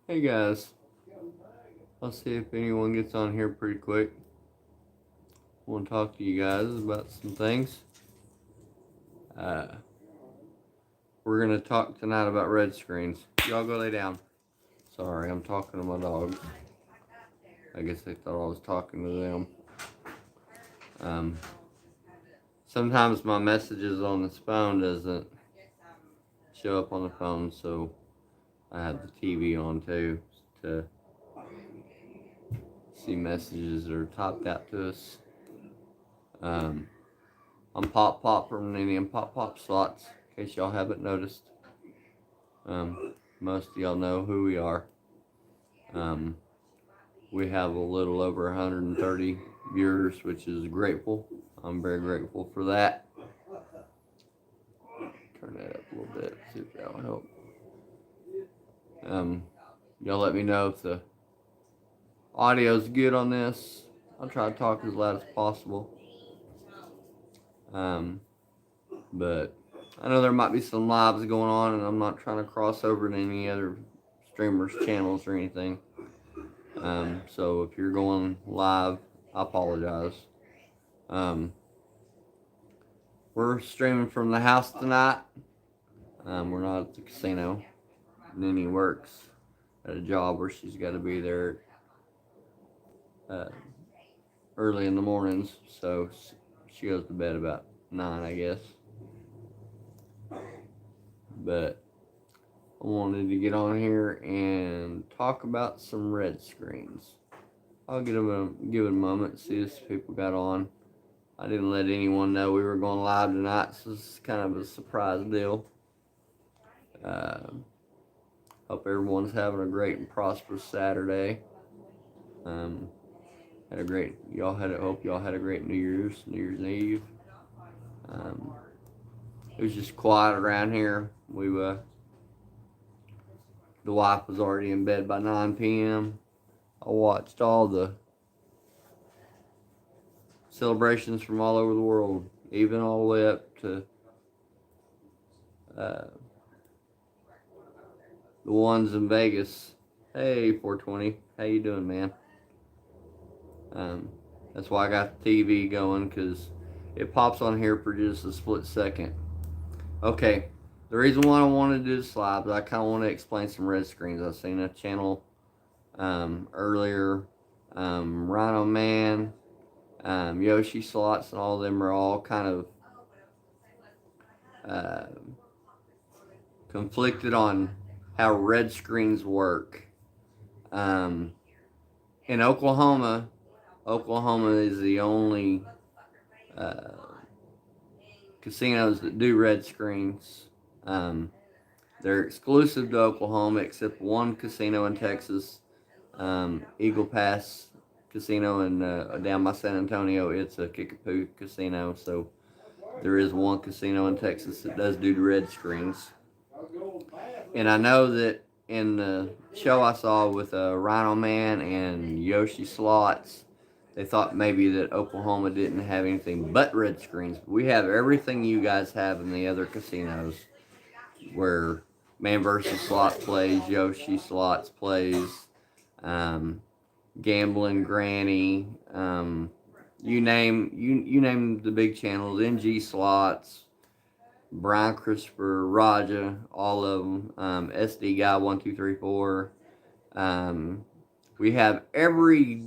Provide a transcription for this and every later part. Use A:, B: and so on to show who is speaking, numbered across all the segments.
A: Hey guys, I'll see if anyone gets on here pretty quick. I want to talk to you guys about some things. Uh, we're gonna talk tonight about red screens. Y'all go lay down. Sorry, I'm talking to my dogs. I guess they thought I was talking to them. Um, Sometimes my messages on this phone doesn't show up on the phone, so I have the TV on too to see messages that are typed out to us. Um, I'm Pop Pop from Nene and Pop Pop Slots, in case y'all haven't noticed. Most of y'all know who we are. Um, we have a little over 130 viewers, which is grateful. I'm very grateful for that. Turn that up a little bit, see if that'll help. Y'all let me know if the audio's good on this. I'll try to talk as loud as possible. But I know there might be some lives going on, and I'm not trying to cross over to any other streamers' channels or anything. So if you're going live, I apologize. We're streaming from the house tonight. We're not at the casino. Nene works at a job where she's got to be there early in the mornings, so she goes to bed about 9, I guess. But I wanted to get on here and talk about some red screens. I'll give it a moment, see if people got on. I didn't let anyone know we were going live tonight, so this is kind of a surprise deal. Hope everyone's having a great and prosperous Saturday. Hope y'all had a great New Year's Eve. It was just quiet around here. The wife was already in bed by 9 p.m. I watched all the celebrations from all over the world, even all the way up to the ones in Vegas. Hey, 420, how you doing, man? That's why I got the TV going, because it pops on here for just a split second. Okay, the reason why I wanted to do this live is I kind of want to explain some red screens. I've seen a channel earlier, Rhino Man, Yoshi Slots, and all of them are all kind of conflicted on how red screens work. In Oklahoma is the only casinos that do red screens. They're exclusive to Oklahoma, except one casino in Texas, Eagle Pass Casino in down by San Antonio. It's a Kickapoo casino, so there is one casino in Texas that does do red screens. And I know that in the show I saw with Rhino Man and Yoshi Slots, they thought maybe that Oklahoma didn't have anything but red screens. We have everything you guys have in the other casinos, where Man vs. Slot plays, Yoshi Slots plays, Gambling Granny, you name the big channels, NG Slots, Brian Christopher, Raja, all of them, SD Guy 1234. We have every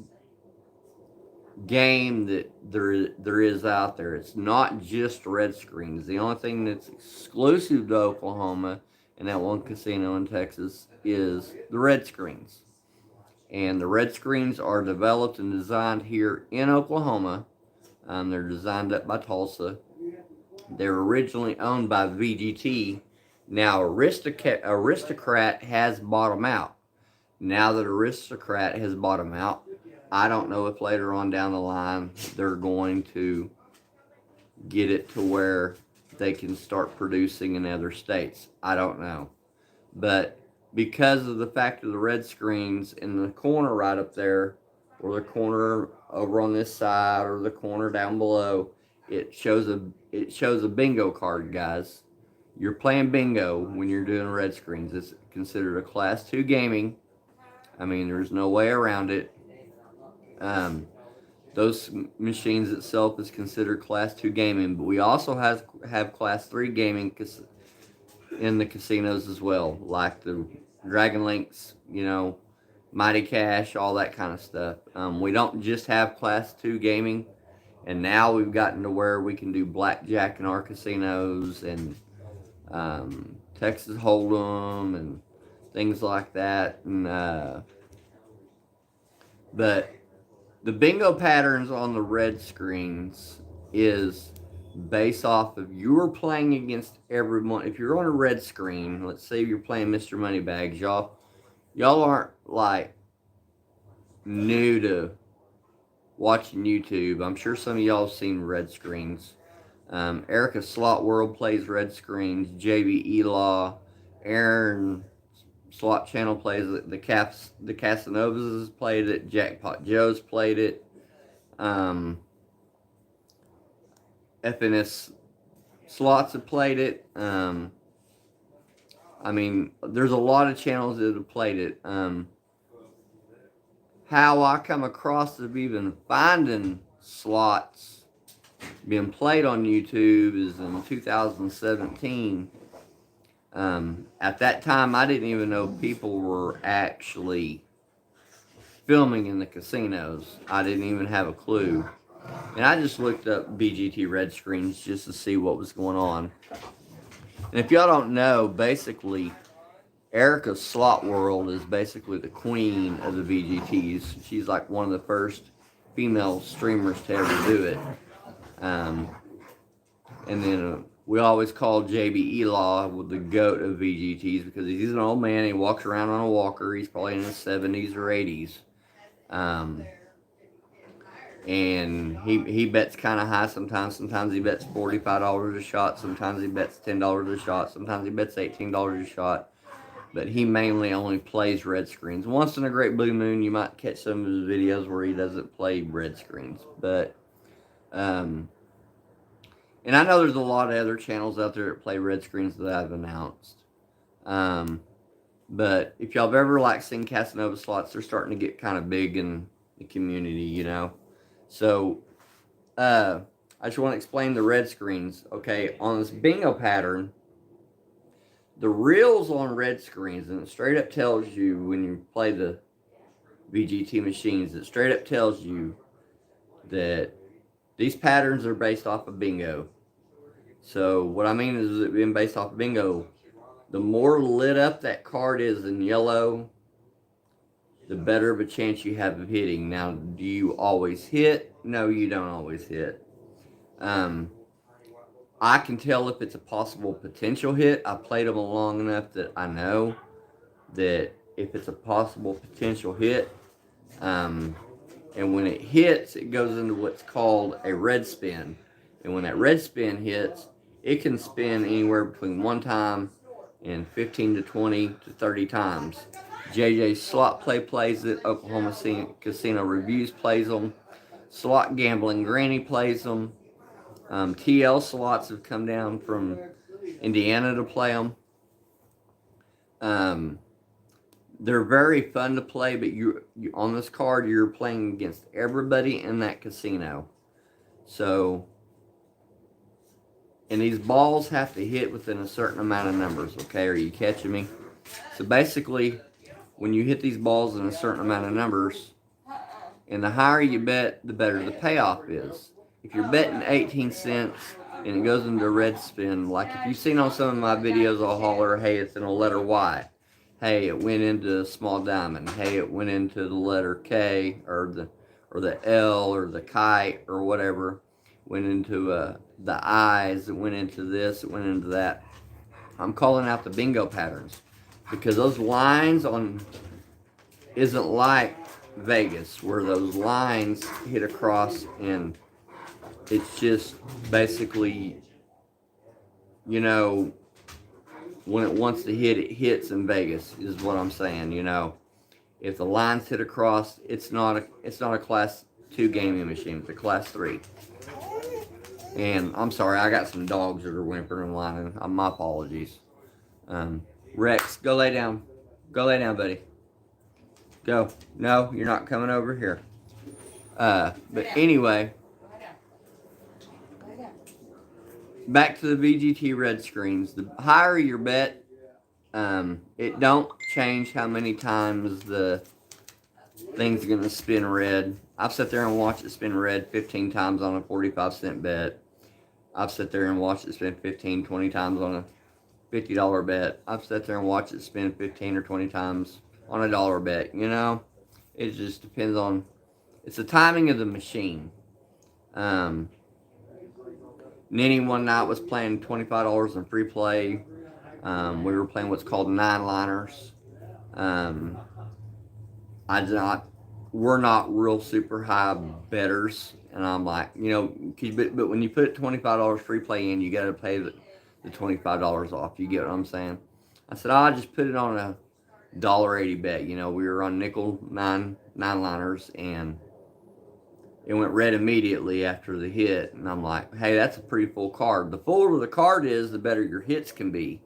A: game that there is out there. It's not just red screens. The only thing that's exclusive to Oklahoma and that one casino in Texas is the red screens. And the red screens are developed and designed here in Oklahoma. They're designed up by Tulsa. They were originally owned by VGT. Now Aristocrat has bought them out. Now that Aristocrat has bought them out, I don't know if later on down the line they're going to get it to where they can start producing in other states. I don't know. But because of the fact of the red screens in the corner right up there, or the corner over on this side, or the corner down below, it shows a bingo card, guys. You're playing bingo when you're doing red screens. It's considered a class 2 gaming. I mean, there's no way around it. Those machines itself is considered Class 2 gaming, but we also have Class 3 gaming in the casinos as well, like the Dragon Links, Mighty Cash, all that kind of stuff. We don't just have Class 2 gaming, and now we've gotten to where we can do blackjack in our casinos and Texas Hold'em and things like that. But the bingo patterns on the red screens is based off of you're playing against everyone. If you're on a red screen, let's say you're playing Mr. Moneybags, y'all aren't like new to watching YouTube. I'm sure some of y'all have seen red screens. Erica Slot World plays red screens. JB Elaw, Aaron Slot Channel plays it. The Casanovas has played it. Jackpot Joe's played it. FNS Slots have played it. I mean, there's a lot of channels that have played it. How I come across of even finding slots being played on YouTube is in 2017. At that time, I didn't even know people were actually filming in the casinos. I didn't even have a clue. And I just looked up BGT red screens just to see what was going on. And if y'all don't know, basically, Erica's Slot World is basically the queen of the VGTs. She's like one of the first female streamers to ever do it. And then we always call JB Elaw the goat of VGTs because he's an old man. He walks around on a walker. He's probably in his 70s or 80s. And he bets kind of high sometimes. Sometimes he bets $45 a shot. Sometimes he bets $10 a shot. Sometimes he bets $18 a shot. But he mainly only plays red screens. Once in a great blue moon, you might catch some of his videos where he doesn't play red screens. But, and I know there's a lot of other channels out there that play red screens that I've announced. But if y'all have ever seen Casanova slots, they're starting to get kind of big in the community, So, I just want to explain the red screens. Okay, on this bingo pattern, the reels on red screens, and it straight up tells you when you play the VGT machines, it straight up tells you that these patterns are based off of bingo. So what I mean is it being based off of bingo, the more lit up that card is in yellow, the better of a chance you have of hitting. Now, do you always hit? No, you don't always hit. I can tell if it's a possible potential hit. I played them long enough that I know that if it's a possible potential hit, and when it hits, it goes into what's called a red spin. And when that red spin hits, it can spin anywhere between one time and 15 to 20 to 30 times. JJ Slot Play plays it. Oklahoma Casino Reviews plays them. Slot Gambling Granny plays them. TL Slots have come down from Indiana to play them. They're very fun to play, but you on this card, you're playing against everybody in that casino. So, and these balls have to hit within a certain amount of numbers, okay? Are you catching me? So basically, when you hit these balls in a certain amount of numbers, and the higher you bet, the better the payoff is. If you're betting 18 cents and it goes into a red spin, like if you've seen on some of my videos, I'll holler, hey, it's in a letter Y. Hey, it went into a small diamond. Hey, it went into the letter K or the L or the kite or whatever. Went into the I's. It went into this. It went into that. I'm calling out the bingo patterns because those lines isn't like Vegas where those lines hit across and it's just basically, when it wants to hit, it hits in Vegas is what I'm saying. If the lines hit across, it's not a Class 2 gaming machine. It's a Class 3. And I'm sorry, I got some dogs that are whimpering and whining. My apologies. Rex, go lay down. Go lay down, buddy. Go. No, you're not coming over here. But anyway, back to the VGT red screens. The higher your bet, it don't change how many times the thing's going to spin red. I've sat there and watched it spin red 15 times on a 45-cent bet. I've sat there and watched it spin 15, 20 times on a $50 bet. I've sat there and watched it spin 15 or 20 times on a dollar bet. You know, it just depends on, it's the timing of the machine. Ninny one night was playing $25 in free play. We were playing what's called 9-liners. We're not real super high betters, and I'm like, you know, but when you put $25 free play in, you got to pay the $25 off. You get what I'm saying? I said, I'll just put it on a $1.80 bet. You know, we were on nickel 9-liners, and it went red immediately after the hit, and I'm like, hey, that's a pretty full card. The fuller the card is, the better your hits can be.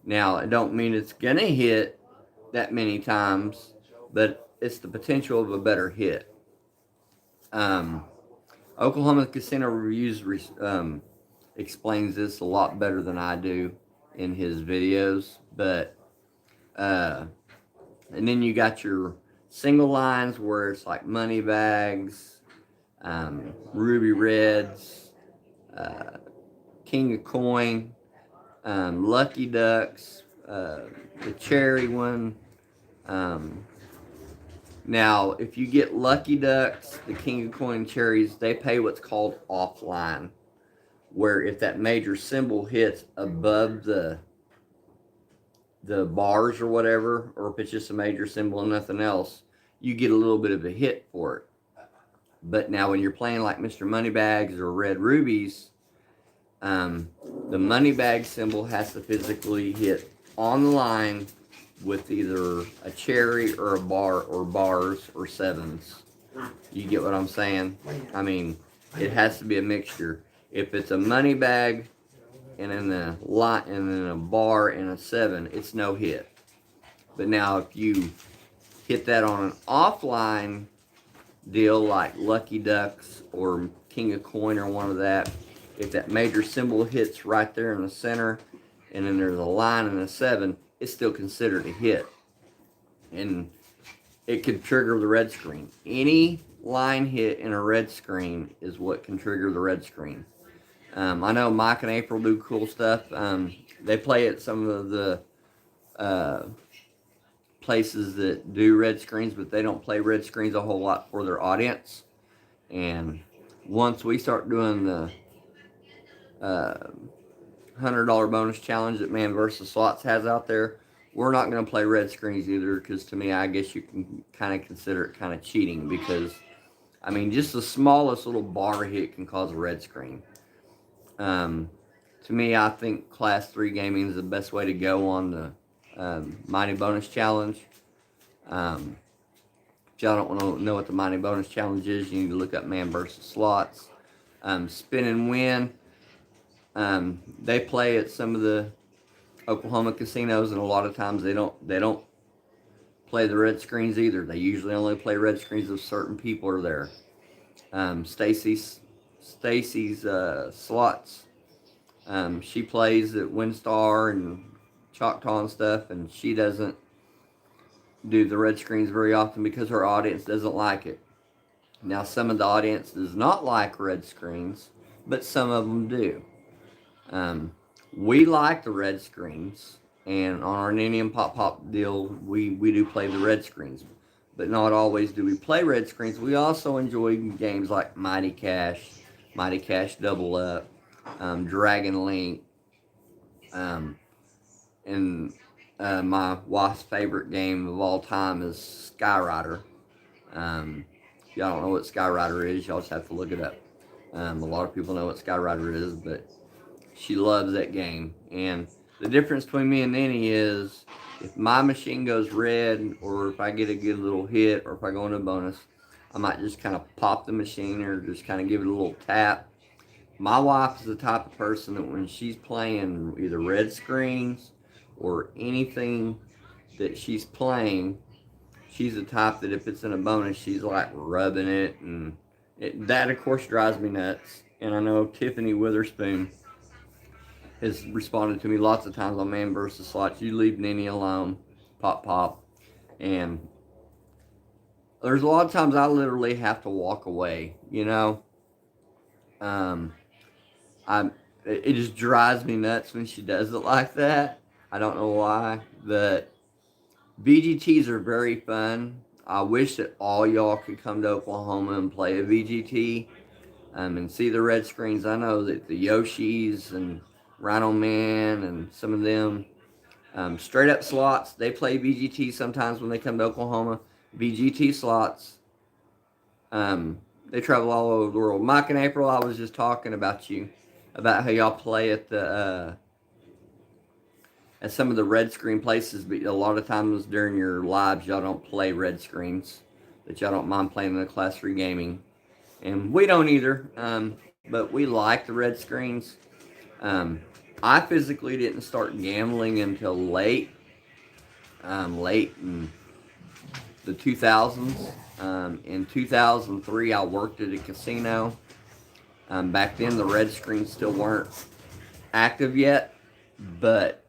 A: Now, it don't mean it's going to hit that many times, but it's the potential of a better hit. Oklahoma Casino Reviews explains this a lot better than I do in his videos, but and then you got your single lines where it's like money bags, ruby reds, king of coin, lucky ducks, the cherry one. Now, if you get lucky ducks, the king of coin cherries, they pay what's called offline, where if that major symbol hits above the bars or whatever, or if it's just a major symbol and nothing else, you get a little bit of a hit for it. But now when you're playing like Mr. Moneybags or Red Rubies, the Moneybag symbol has to physically hit on the line with either a cherry or a bar or bars or sevens. You get what I'm saying? I mean, it has to be a mixture. If it's a money bag and then a bar and a seven, it's no hit. But now if you hit that on an offline deal like Lucky Ducks or King of Coin or one of that, if that major symbol hits right there in the center and then there's a line and a seven, it's still considered a hit. And it could trigger the red screen. Any line hit in a red screen is what can trigger the red screen. I know Mike and April do cool stuff. They play at some of the places that do red screens, but they don't play red screens a whole lot for their audience. And once we start doing the $100 bonus challenge that Man vs. Slots has out there, we're not going to play red screens either, because to me, I guess you can kind of consider it kind of cheating, because, I mean, just the smallest little bar hit can cause a red screen. To me, I think Class 3 gaming is the best way to go on the Mighty Bonus Challenge. If y'all don't want to know what the Mighty Bonus Challenge is, you need to look up Man vs. Slots. Spin and Win. They play at some of the Oklahoma casinos, and a lot of times they don't play the red screens either. They usually only play red screens if certain people are there. Stacy's Slots. She plays at WinStar and Choctaw and stuff, and she doesn't do the red screens very often because her audience doesn't like it. Now, some of the audience does not like red screens, but some of them do. We like the red screens, and on our Ninny and Pop Pop deal, we do play the red screens, but not always do we play red screens. We also enjoy games like Mighty Cash Double Up, Dragon Link, and my wife's favorite game of all time is Skyrider. If y'all don't know what Skyrider is, y'all just have to look it up. A lot of people know what Skyrider is, but she loves that game. And the difference between me and Ninny is if my machine goes red, or if I get a good little hit, or if I go into a bonus, I might just kind of pop the machine or just kind of give it a little tap. My wife is the type of person that when she's playing either red screens or anything that she's playing, she's the type that if it's in a bonus, she's like rubbing it, and that of course drives me nuts. And I know Tiffany Witherspoon has responded to me lots of times on Man versus Slots. You leave Nene alone, pop pop, and there's a lot of times I literally have to walk away. Um, I it just drives me nuts when she does it like that. I don't know why, but VGTs are very fun. I wish that all y'all could come to Oklahoma and play a VGT, and see the red screens. I know that the Yoshis and Rhino Man and some of them, straight up slots, they play VGT sometimes when they come to Oklahoma. VGT slots, they travel all over the world. Mike and April, I was just talking about about how y'all play at some of the red screen places, but a lot of times during your lives, y'all don't play red screens, that y'all don't mind playing in the Class 3 gaming. And we don't either, but we like the red screens. I physically didn't start gambling until late in the 2000s. In 2003, I worked at a casino. Back then, the red screens still weren't active yet, but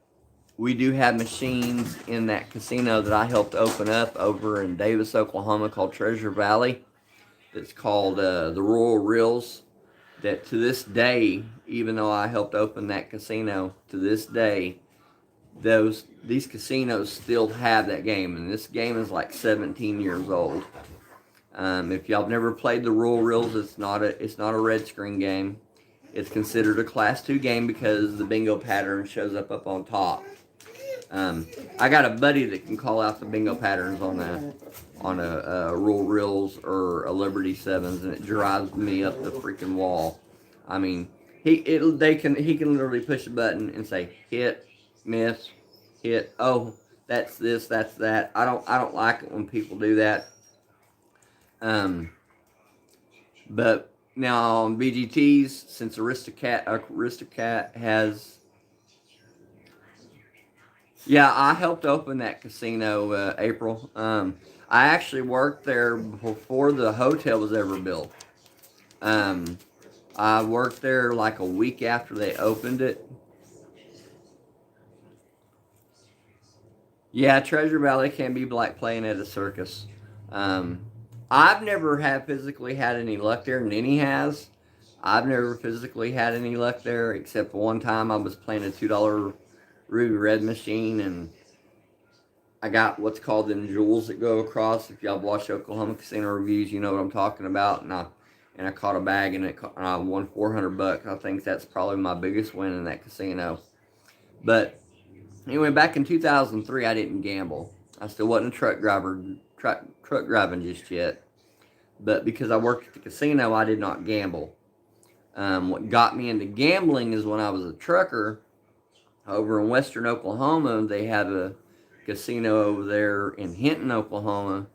A: we do have machines in that casino that I helped open up over in Davis, Oklahoma, called Treasure Valley. It's called the Royal Reels. That to this day, even though I helped open that casino, to this day, these casinos still have that game, and this game is like 17 years old. If y'all have never played the Royal Reels, it's not a red screen game. It's considered a Class 2 game because the bingo pattern shows up on top. I got a buddy that can call out the bingo patterns on a Royal Reels or a Liberty Sevens, and it drives me up the freaking wall. I mean, he can literally push a button and say hit, miss, hit. Oh, that's this, that's that. I don't like it when people do that. But now on VGTs, since Aristocat has. Yeah, I helped open that casino, April. I actually worked there before the hotel was ever built. I worked there like a week after they opened it. Yeah, Treasure Valley can be like playing at a circus. I've never physically had any luck there. Nene has. I've never physically had any luck there, except one time I was playing a $2 Ruby Red machine, and I got what's called them jewels that go across. If y'all watch Oklahoma Casino Reviews, you know what I'm talking about. And I caught a bag, and I won $400. I think that's probably my biggest win in that casino. But anyway, back in 2003, I didn't gamble. I still wasn't a truck driving just yet. But because I worked at the casino, I did not gamble. What got me into gambling is when I was a trucker over in western Oklahoma. They had a casino over there in Hinton, Oklahoma,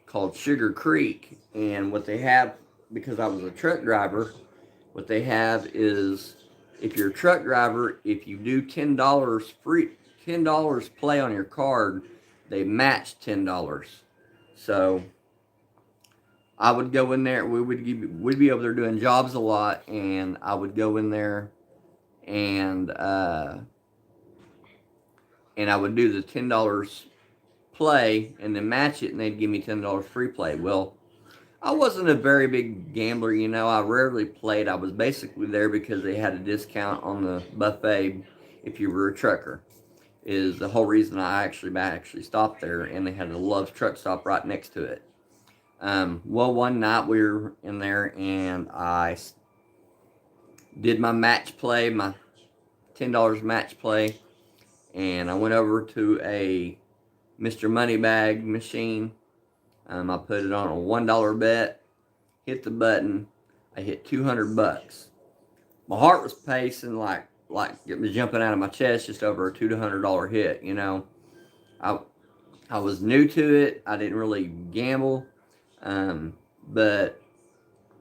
A: called Sugar Creek. And what they have, because I was a truck driver, what they have is, if you're a truck driver, if you do $10 play on your card, they match $10. So I would go in there. We'd be over there doing jobs a lot, and I would go in there, and I would do the $10 play and then match it, and they'd give me $10 free play. Well, I wasn't a very big gambler, I rarely played. I was basically there because they had a discount on the buffet if you were a trucker, is the whole reason I actually stopped there, and they had a Love's truck stop right next to it. Well, one night we were in there, and I did my match play, my $10 match play, and I went over to a Mr. Moneybag machine. I put it on a $1 bet, hit the button, I hit $200. My heart was pacing like it was jumping out of my chest, just over a $200 hit. I was new to it. I didn't really gamble, but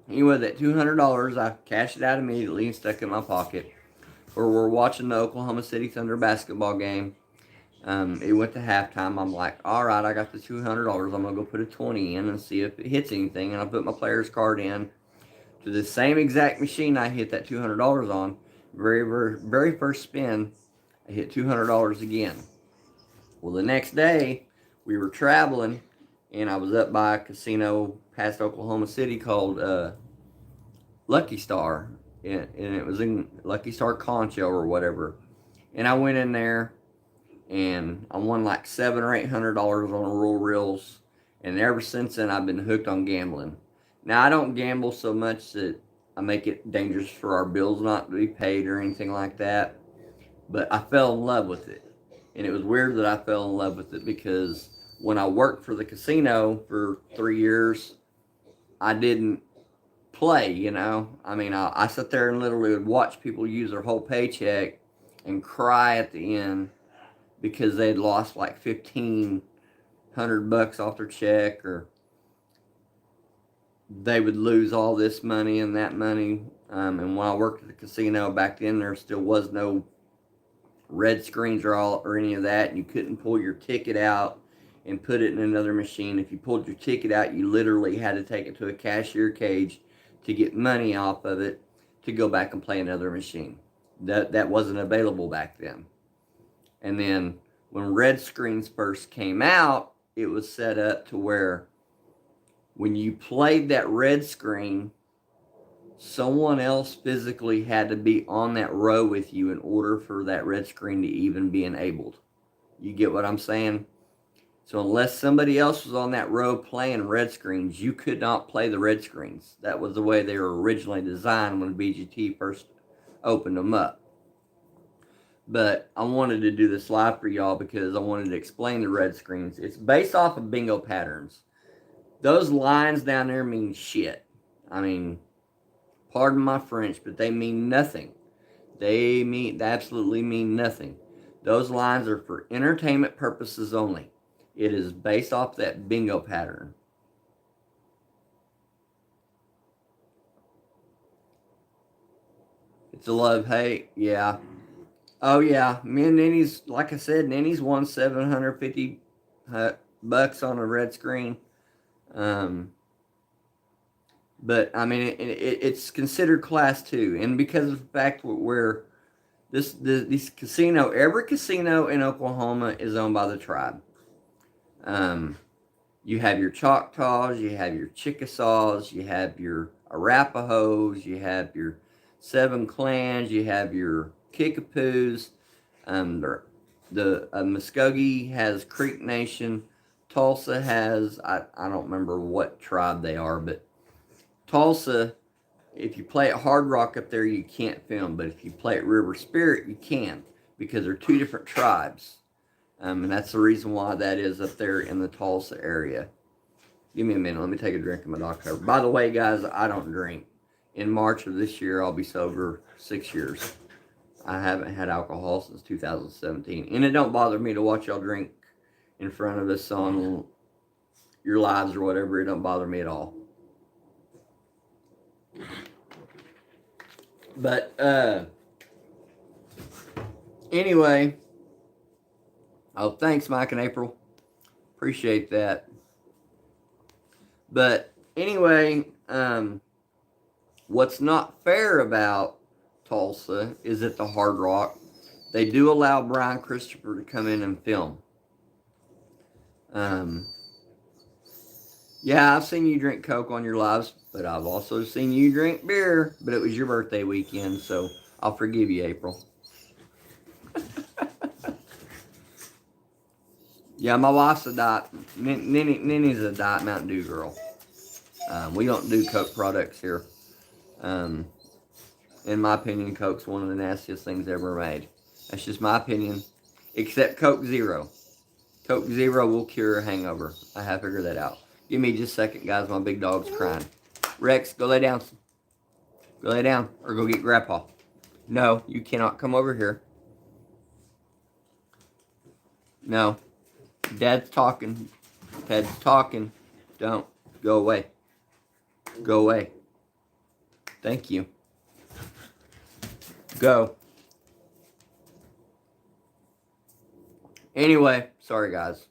A: anyway, that $200, I cashed it out immediately and stuck it in my pocket. We're watching the Oklahoma City Thunder basketball game, It went to halftime. I'm like, all right, I got the $200. I'm gonna go put a 20 in and see if it hits anything. And I put my player's card in to the same exact machine I hit that $200 on. Very first spin, I hit $200 again. Well, the next day we were traveling, and I was up by a casino past Oklahoma City called Lucky Star, and it was in Lucky Star Concho or whatever. And I went in there, and I won like $700 or $800 on roll reels, and ever since then I've been hooked on gambling. Now I don't gamble so much that I make it dangerous for our bills not to be paid or anything like that, but I fell in love with it. And it was weird that I fell in love with it because when I worked for the casino for 3 years, I didn't play, you know. I mean, I sat there and literally would watch people use their whole paycheck and cry at the end because they'd lost like $1,500 off their check, or they would lose all this money and that money. And when I worked at the casino back then, there still was no red screens or any of that. You couldn't pull your ticket out and put it in another machine. If you pulled your ticket out, you literally had to take it to a cashier cage to get money off of it to go back and play another machine. That wasn't available back then. And then when red screens first came out, it was set up to where when you played that red screen, someone else physically had to be on that row with you in order for that red screen to even be enabled. You get what I'm saying? So unless somebody else was on that row playing red screens, you could not play the red screens. That was the way they were originally designed when BGT first opened them up. But I wanted to do this live for y'all because I wanted to explain the red screens. It's based off of bingo patterns. Those lines down there mean shit. I mean, pardon my French, but they mean nothing. They absolutely mean nothing. Those lines are for entertainment purposes only. It is based off that bingo pattern. It's a love-hate, yeah. Oh yeah, me and Nenny's, like I said, Nenny's won $750 on a red screen. But I mean, it's considered class 2, and because of the fact where this casino, every casino in Oklahoma is owned by the tribe. You have your Choctaws, you have your Chickasaws, you have your Arapahoes, you have your Seven Clans, you have your Kickapoos. The Muskogee has Creek Nation. Tulsa has, I don't remember what tribe they are, but Tulsa, if you play at Hard Rock up there, you can't film. But if you play at River Spirit, you can, because they're two different tribes. And that's the reason why that is up there in the Tulsa area. Give me a minute. Let me take a drink of my Dr. Pepper. By the way, guys, I don't drink. In March of this year, I'll be sober 6 years. I haven't had alcohol since 2017. And it don't bother me to watch y'all drink in front of us on your lives or whatever. It don't bother me at all. But, anyway. Oh, thanks, Mike and April. Appreciate that. But, anyway, what's not fair about Tulsa is at the Hard Rock, they do allow Brian Christopher to come in and film. Yeah, I've seen you drink Coke on your lives, but I've also seen you drink beer. But it was your birthday weekend, so I'll forgive you, April. Yeah, my wife's a diet. Nenny's a diet Mountain Dew girl. We don't do Coke products here. In my opinion, Coke's one of the nastiest things ever made. That's just my opinion. Except Coke Zero. Coke Zero will cure a hangover. I have figured that out. Give me just a second, guys. My big dog's crying. Rex, go lay down. Go lay down or go get Grandpa. No, you cannot come over here. No. Dad's talking. Dad's talking. Don't. Go away. Go away. Thank you. Go. Anyway, sorry guys.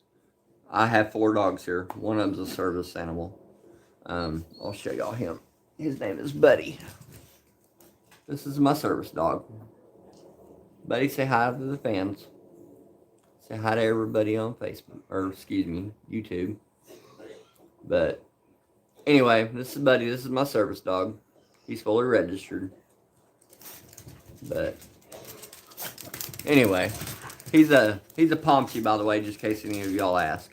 A: I have 4 dogs here. One of them's a service animal. I'll show y'all him. His name is Buddy. This is my service dog. Buddy, say hi to the fans. Say hi to everybody on Facebook, or excuse me, YouTube. But anyway, this is Buddy. This is my service dog. He's fully registered. But anyway, he's a Pomchi, by the way, just in case any of y'all ask.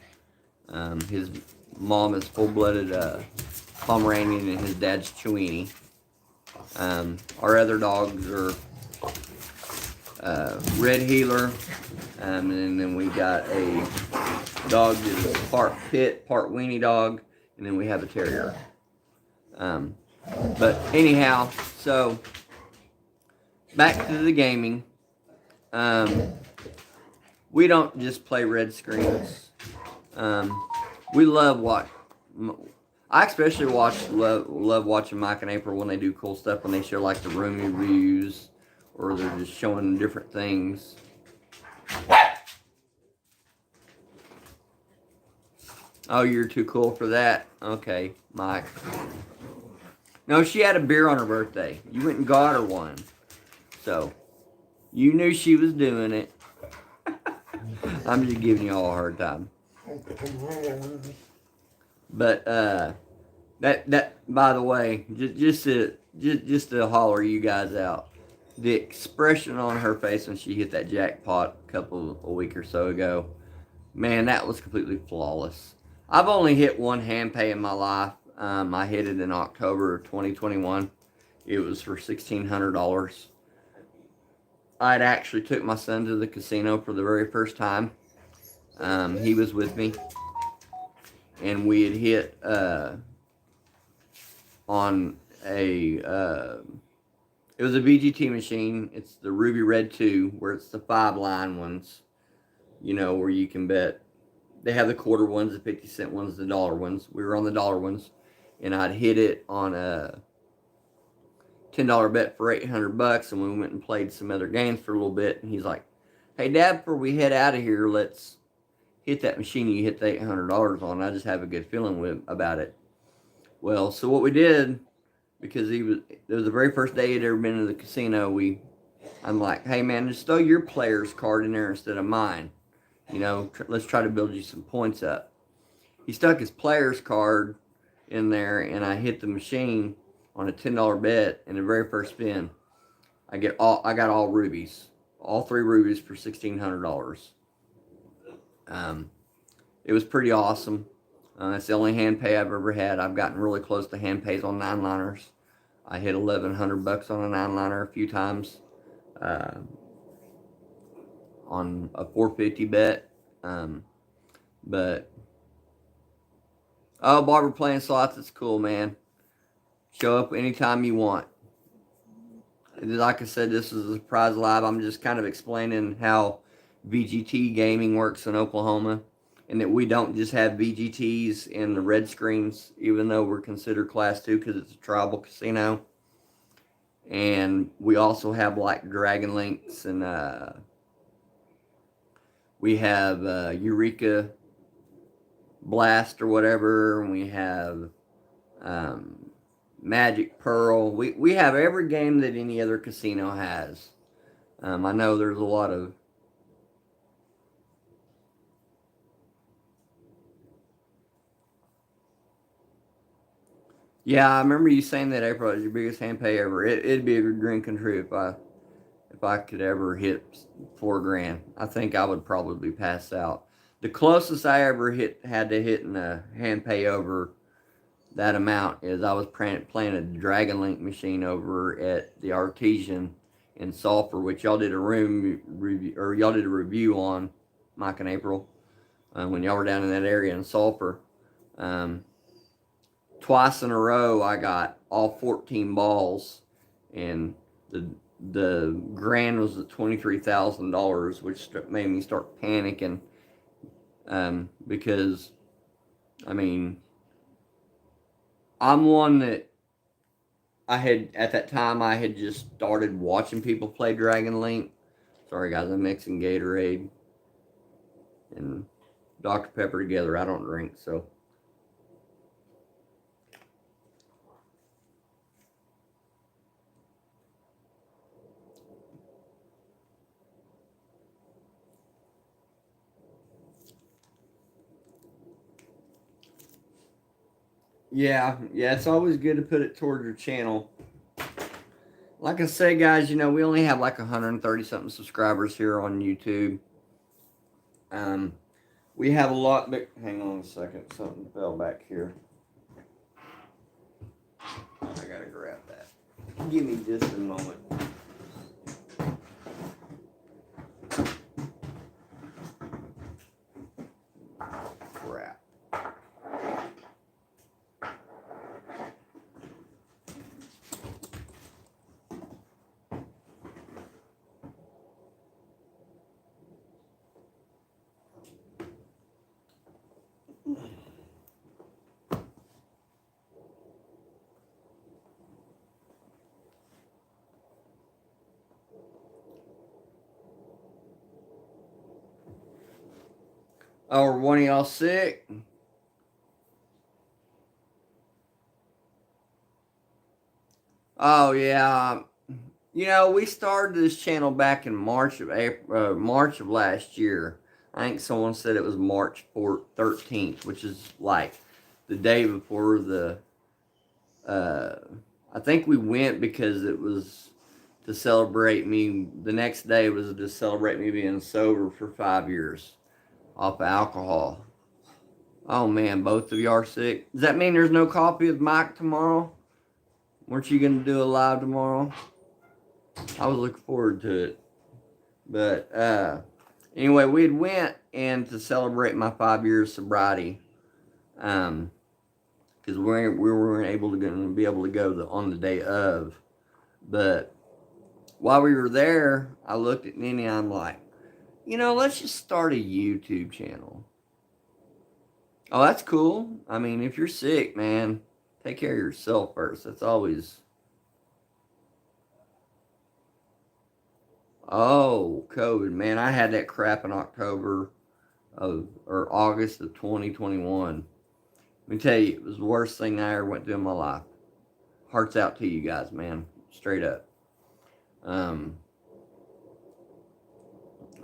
A: His mom is full-blooded Pomeranian, and his dad's Chiweenie. Our other dogs are Red Heeler, and then we got a dog that is part pit, part weenie dog, and then we have a terrier. But anyhow, so back to the gaming. We don't just play red screens. We love I especially love watching Mike and April when they do cool stuff, when they show like the room reviews, or they're just showing different things. Oh, you're too cool for that? Okay, Mike. No, she had a beer on her birthday. You went and got her one. So, you knew she was doing it. I'm just giving you all a hard time. But, that by the way, just to holler you guys out, the expression on her face when she hit that jackpot a week or so ago, man, that was completely flawless. I've only hit one hand pay in my life. I hit it in October of 2021. It was for $1,600. I'd actually took my son to the casino for the very first time. He was with me, and we had hit on it was a VGT machine. It's the Ruby Red 2, where it's the 5-line ones, where you can bet. They have the quarter ones, the 50-cent ones, the dollar ones. We were on the dollar ones, and I'd hit it on a $10 bet for $800, and we went and played some other games for a little bit, and he's like, "Hey, Dad, before we head out of here, let's hit that machine you hit the $800 on. I just have a good feeling about it." Well, so what we did, because it was the very first day he'd ever been to the casino, I'm like, "Hey, man, just throw your player's card in there instead of mine. Let's try to build you some points up." He stuck his player's card in there, and I hit the machine on a $10 bet, and the very first spin, I got all rubies, all 3 rubies for $1,600. It was pretty awesome. That's the only hand pay I've ever had. I've gotten really close to hand pays on 9-liners. I hit $1,100 on a 9-liner a few times. On a 450 bet. But Barbara playing slots, it's cool, man. Show up anytime you want. Like I said, this is a surprise live. I'm just kind of explaining how VGT gaming works in Oklahoma, and that we don't just have VGTs in the red screens, even though we're considered class 2 because it's a tribal casino. And we also have like Dragon Links, and we have Eureka Blast or whatever, and we have Magic Pearl. We have every game that any other casino has. I know there's a lot of Yeah, I remember you saying that, April, was your biggest hand pay ever. It'd be a dream come true if I could ever hit $4,000. I think I would probably pass out. The closest I ever had to hitting a hand pay over that amount is I was playing a Dragon Link machine over at the Artesian in Sulphur, which y'all did a review on, Mike and April, when y'all were down in that area in Sulphur. Twice in a row, I got all 14 balls, and the grand was at $23,000, which made me start panicking, because, I mean, I'm one that at that time, I had just started watching people play Dragon Link. Sorry, guys, I'm mixing Gatorade. and Dr. Pepper together. I don't drink, so. Yeah, it's always good to put it toward your channel. Like I say, guys, we only have like 130 something subscribers here on YouTube. We have a lot, but hang on a second, something fell back here. I gotta grab that. Give me just a moment. Crap. Oh, are one of y'all sick? Oh yeah. We started this channel back in March of March of last year. I think someone said it was March 13th, which is like the day before the. I think we went because it was to celebrate me. The next day was to celebrate me being sober for 5 years off of alcohol. Oh man, both of you are sick. Does that mean there's no coffee with Mike tomorrow? Weren't you gonna do a live tomorrow? I was looking forward to it. But anyway, we had went and to celebrate my 5 years sobriety, because we weren't able to be able to go on the day of. But while we were there, I looked at Nene. I'm like, let's just start a YouTube channel. Oh, that's cool. I mean, if you're sick, man, take care of yourself first. That's always. Oh, COVID, man. I had that crap in October or August of 2021. Let me tell you, it was the worst thing I ever went through in my life. Hearts out to you guys, man. Straight up.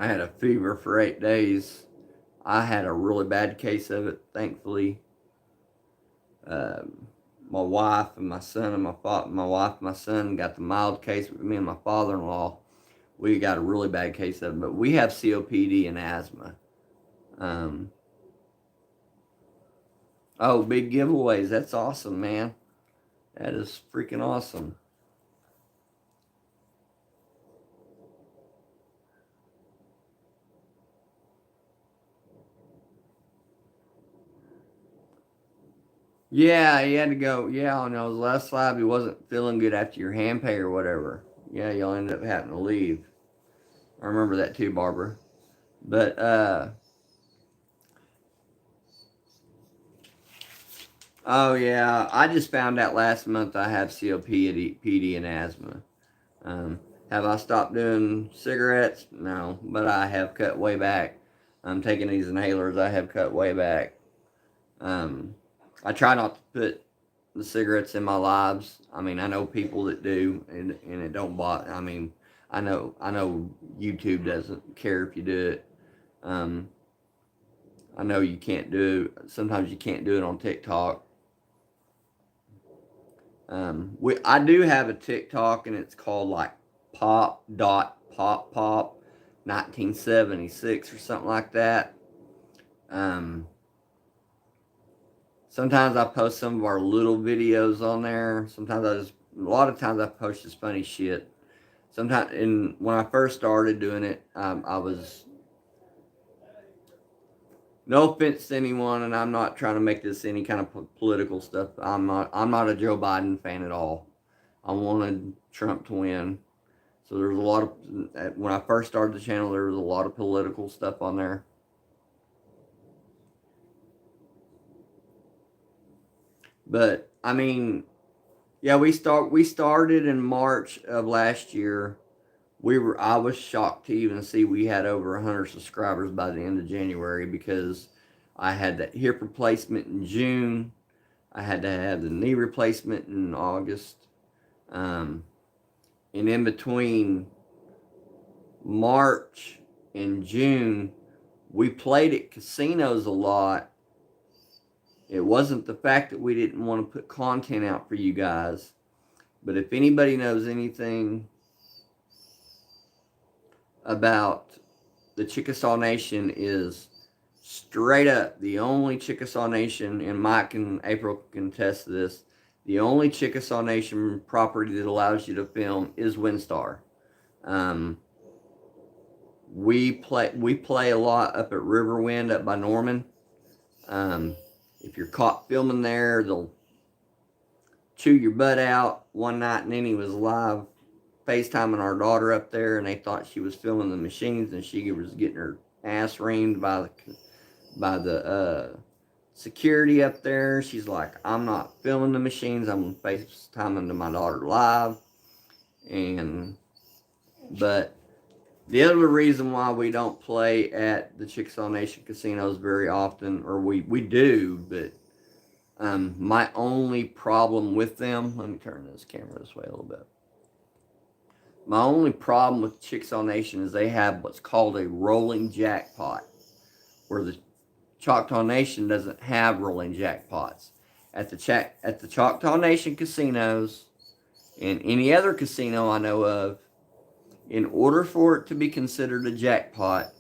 A: I had a fever for 8 days. I had a really bad case of it, thankfully. My wife and my son and my wife and my son got the mild case. With me and my father-in-law, we got a really bad case of it. But we have COPD and asthma. Oh, big giveaways. That's awesome, man. That is freaking awesome. Yeah, he had to go. Yeah, on those last slab, he wasn't feeling good after your hand pay or whatever. Yeah, you'll end up having to leave. I remember that too, Barbara. But oh yeah, I just found out last month I have COPD and asthma. Um, have I stopped doing cigarettes? No, but I have cut way back. I'm taking these inhalers. I have cut way back. I try not to put the cigarettes in my lives. I mean, I know people that do, and it don't bother. I mean, I know YouTube doesn't care if you do it. Um, I know you can't do. Sometimes you can't do it on TikTok. I do have a TikTok, and it's called like pop 1976 or something like that. Um, Sometimes I post some of our little videos on there. A lot of times I post just funny shit. Sometimes, and when I first started doing it, I was, no offense to anyone, and I'm not trying to make this any kind of political stuff. I'm not a Joe Biden fan at all. I wanted Trump to win. So there's a lot of, when I first started the channel, there was a lot of political stuff on there. But I mean, yeah, we started in March of last year. I was shocked to even see we had over 100 subscribers by the end of January, because I had that hip replacement in June. I had to have the knee replacement in August. And in between March and June, we played at casinos a lot. It wasn't the fact that we didn't want to put content out for you guys, but if anybody knows anything about the Chickasaw Nation, is straight up the only Chickasaw Nation, and Mike and April can attest to this, the only Chickasaw Nation property that allows you to film is WinStar. We play a lot up at Riverwind up by Norman. If you're caught filming there, they'll chew your butt out. One night, Nenny was live FaceTiming our daughter up there, and they thought she was filming the machines, and she was getting her ass reamed by the security up there. She's like, I'm not filming the machines, I'm FaceTiming to my daughter live. But the other reason why we don't play at the Chickasaw Nation casinos very often, or we do, but my only problem with them, let me turn this camera this way a little bit. My only problem with Chickasaw Nation is they have what's called a rolling jackpot, where the Choctaw Nation doesn't have rolling jackpots. At the Choctaw Nation casinos and any other casino I know of, in order for it to be considered a jackpot,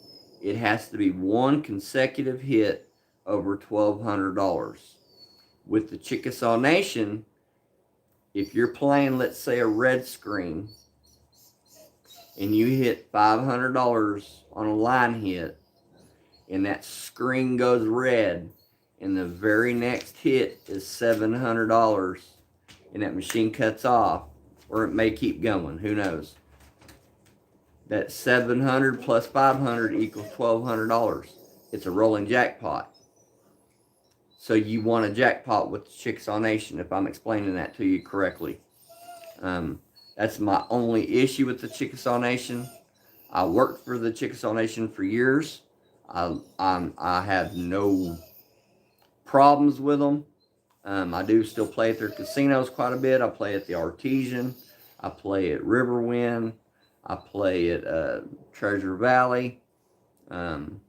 A: it has to be one consecutive hit over $1,200. With the Chickasaw Nation, if you're playing, let's say, a red screen, and you hit $500 on a line hit, and that screen goes red, and the very next hit is $700, and that machine cuts off, or it may keep going, who knows? That 700 plus 500 equals $1,200. It's a rolling jackpot. So you want a jackpot with the Chickasaw Nation, if I'm explaining that to you correctly. That's my only issue with the Chickasaw Nation. I worked for the Chickasaw Nation for years. I have no problems with them. I do still play at their casinos quite a bit. I play at the Artesian. I play at Riverwind. I play at Treasure Valley. And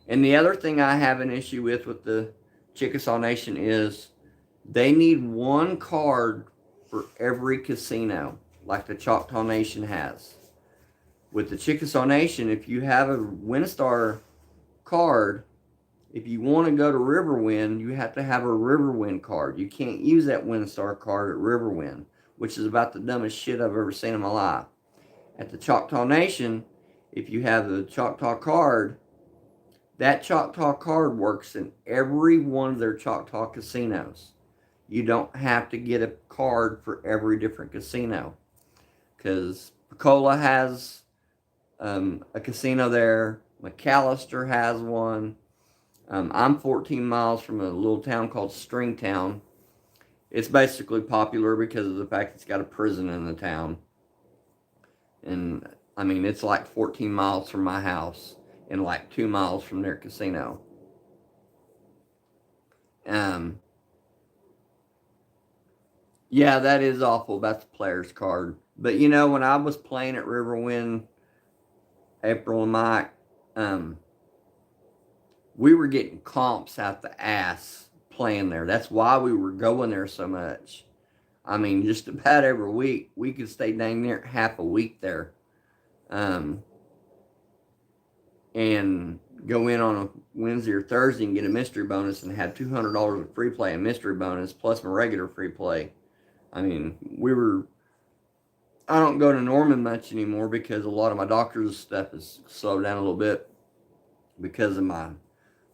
A: the other thing I have an issue with the Chickasaw Nation is they need one card for every casino, like the Choctaw Nation has. With the Chickasaw Nation, if you have a WinStar card, if you want to go to Riverwind, you have to have a Riverwind card. You can't use that WinStar card at Riverwind, which is about the dumbest shit I've ever seen in my life. At the Choctaw Nation, if you have the Choctaw card, that Choctaw card works in every one of their Choctaw casinos. You don't have to get a card for every different casino, because Picola has a casino there. McAllister has one. I'm 14 miles from a little town called Stringtown. It's basically popular because of the fact it's got a prison in the town. And I mean, it's like 14 miles from my house and like 2 miles from their casino. Yeah, that is awful. That's the player's card. But you know, when I was playing at Riverwind, April and Mike, we were getting comps out the ass playing there. That's why we were going there so much. I mean, just about every week, we could stay dang near half a week there. And go in on a Wednesday or Thursday and get a mystery bonus and have $200 of free play and mystery bonus plus my regular free play. I mean, I don't go to Norman much anymore because a lot of my doctor's stuff has slowed down a little bit because of my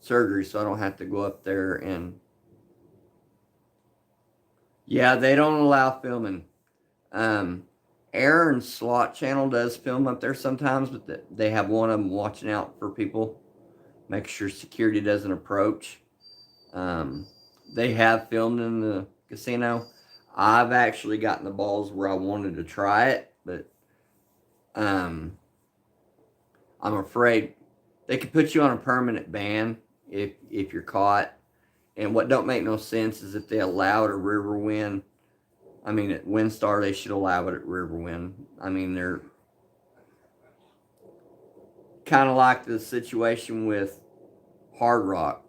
A: surgery, so I don't have to go up there. And yeah, they don't allow filming. Aaron's Slot Channel does film up there sometimes, but they have one of them watching out for people, make sure security doesn't approach. They have filmed in the casino. I've actually gotten the balls where I wanted to try it, but I'm afraid they could put you on a permanent ban if you're caught. And what don't make no sense is if they allow it at Riverwind. I mean, at WinStar, they should allow it at Riverwind. I mean, they're kind of like the situation with Hard Rock.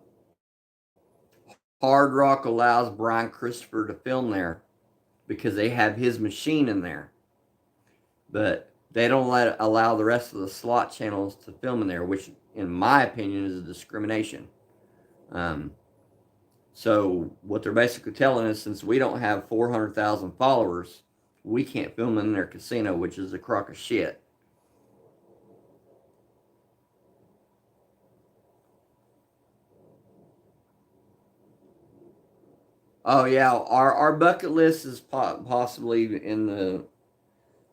A: Hard Rock allows Brian Christopher to film there because they have his machine in there. But they don't allow the rest of the slot channels to film in there, which, in my opinion, is a discrimination. So what they're basically telling us, since we don't have 400,000 followers, we can't film in their casino, which is a crock of shit. Oh yeah, our bucket list is possibly in the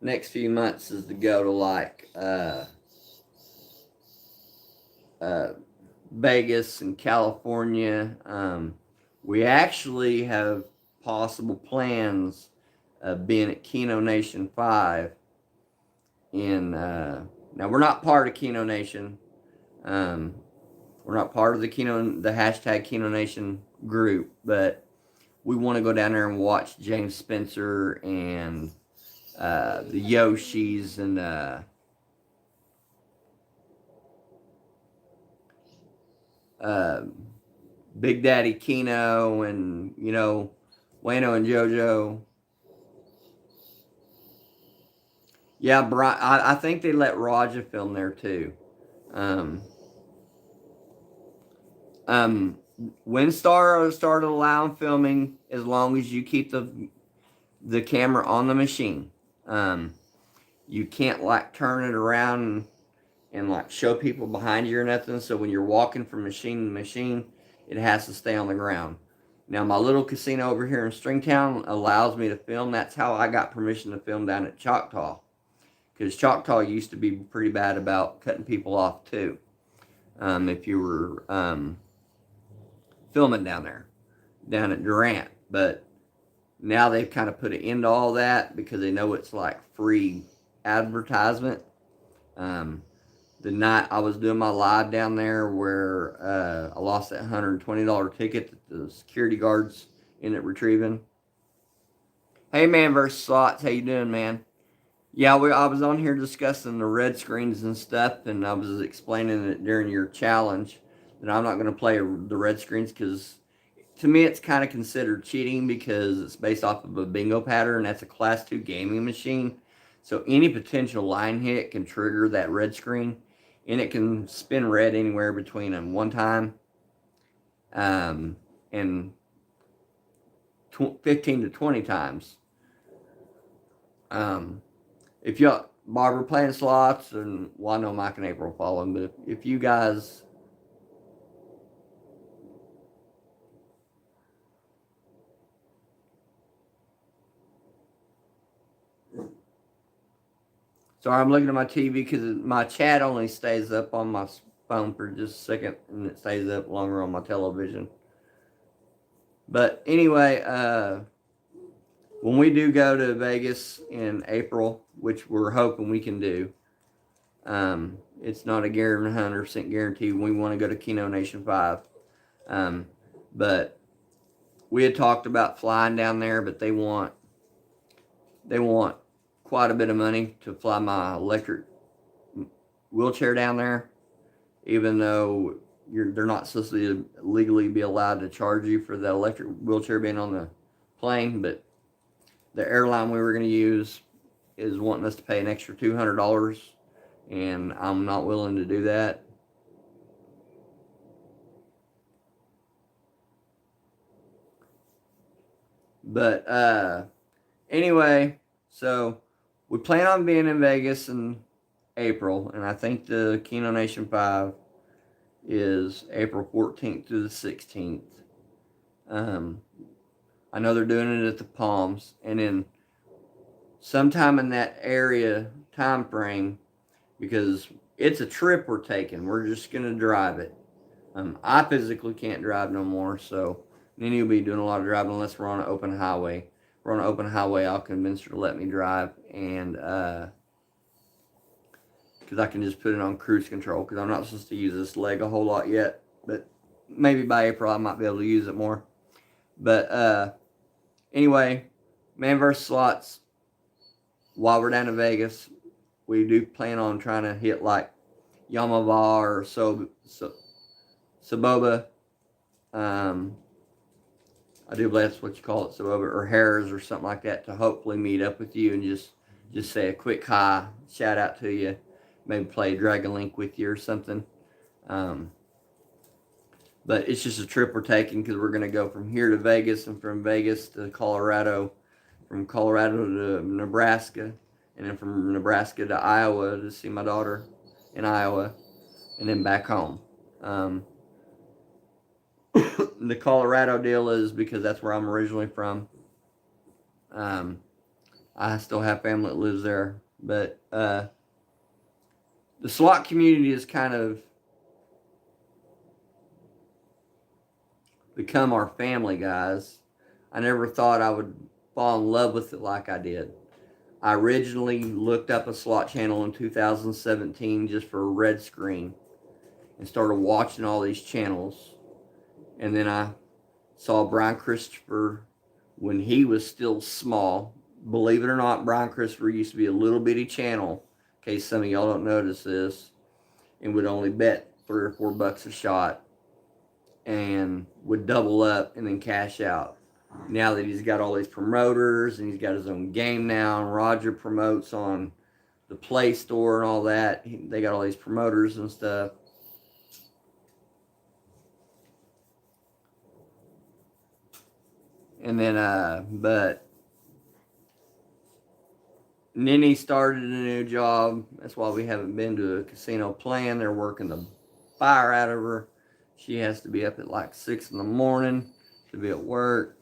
A: next few months is to go to like uh, Vegas and California. We actually have possible plans of being at Keno Nation 5 in now we're not part of Keno Nation. We're not part of the hashtag Keno Nation group, but we want to go down there and watch James Spencer and the Yoshis and Big Daddy Keno and Wayno and JoJo. Yeah, Brian. I think they let Raja film there too. WinStar started allowing filming as long as you keep the camera on the machine. You can't like turn it around and like show people behind you or nothing. So when you're walking from machine to machine, it has to stay on the ground. Now my little casino over here in Stringtown allows me to film. That's how I got permission to film down at Choctaw, because Choctaw used to be pretty bad about cutting people off too. If you were filming down at Durant, but now they've kind of put an end to all that because they know it's like free advertisement. The night I was doing my live down there where I lost that $120 ticket that the security guards ended up retrieving. Hey man versus slots, how you doing, man? Yeah, I was on here discussing the red screens and stuff, and I was explaining it during your challenge that I'm not going to play the red screens because to me it's kind of considered cheating because it's based off of a bingo pattern. That's a class 2 gaming machine. So any potential line hit can trigger that red screen, and it can spin red anywhere between one time and 15 to 20 times. If y'all, Barbara playing slots, and well, I know Mike and April following, but if you guys sorry, I'm looking at my TV because my chat only stays up on my phone for just a second, and it stays up longer on my television. But anyway, when we do go to Vegas in April, which we're hoping we can do, it's not a 100% guarantee. We want to go to Keno Nation 5. But we had talked about flying down there, but they want quite a bit of money to fly my electric wheelchair down there, even though they're not supposed to legally be allowed to charge you for the electric wheelchair being on the plane. But the airline we were going to use is wanting us to pay an extra $200, and I'm not willing to do that. But anyway, so we plan on being in Vegas in April, and I think the Keno Nation 5 is April 14th through the 16th. I know they're doing it at the Palms, and then sometime in that area time frame, because it's a trip we're taking. We're just going to drive it. I physically can't drive no more, so Nini will be doing a lot of driving unless we're on an open highway. If we're on an open highway, I'll convince her to let me drive, and because I can just put it on cruise control, because I'm not supposed to use this leg a whole lot yet, but maybe by April I might be able to use it more. But anyway, Man vs. Slots, while we're down in Vegas, we do plan on trying to hit like Yamava or Soboba. I do believe that's what you call it, Soboba, or Harrah's or something like that, to hopefully meet up with you and just say a quick hi, shout out to you, maybe play Dragon Link with you or something. But it's just a trip we're taking, because we're going to go from here to Vegas, and from Vegas to Colorado, from Colorado to Nebraska, and then from Nebraska to Iowa to see my daughter in Iowa, and then back home. The Colorado deal is because that's where I'm originally from. I still have family that lives there, but the slot community has kind of become our family, guys. I never thought I would fall in love with it like I did. I originally looked up a slot channel in 2017 just for a red screen and started watching all these channels. And then I saw Brian Christopher when he was still small. Believe it or not, Brian Christopher used to be a little bitty channel, in case some of y'all don't notice this, and would only bet $3 or $4 a shot and would double up and then cash out. Now that he's got all these promoters and he's got his own game now, and Roger promotes on the Play Store and all that, they got all these promoters and stuff. And then, Nini started a new job. That's why we haven't been to a casino playing. They're working the fire out of her. She has to be up at like 6 in the morning to be at work.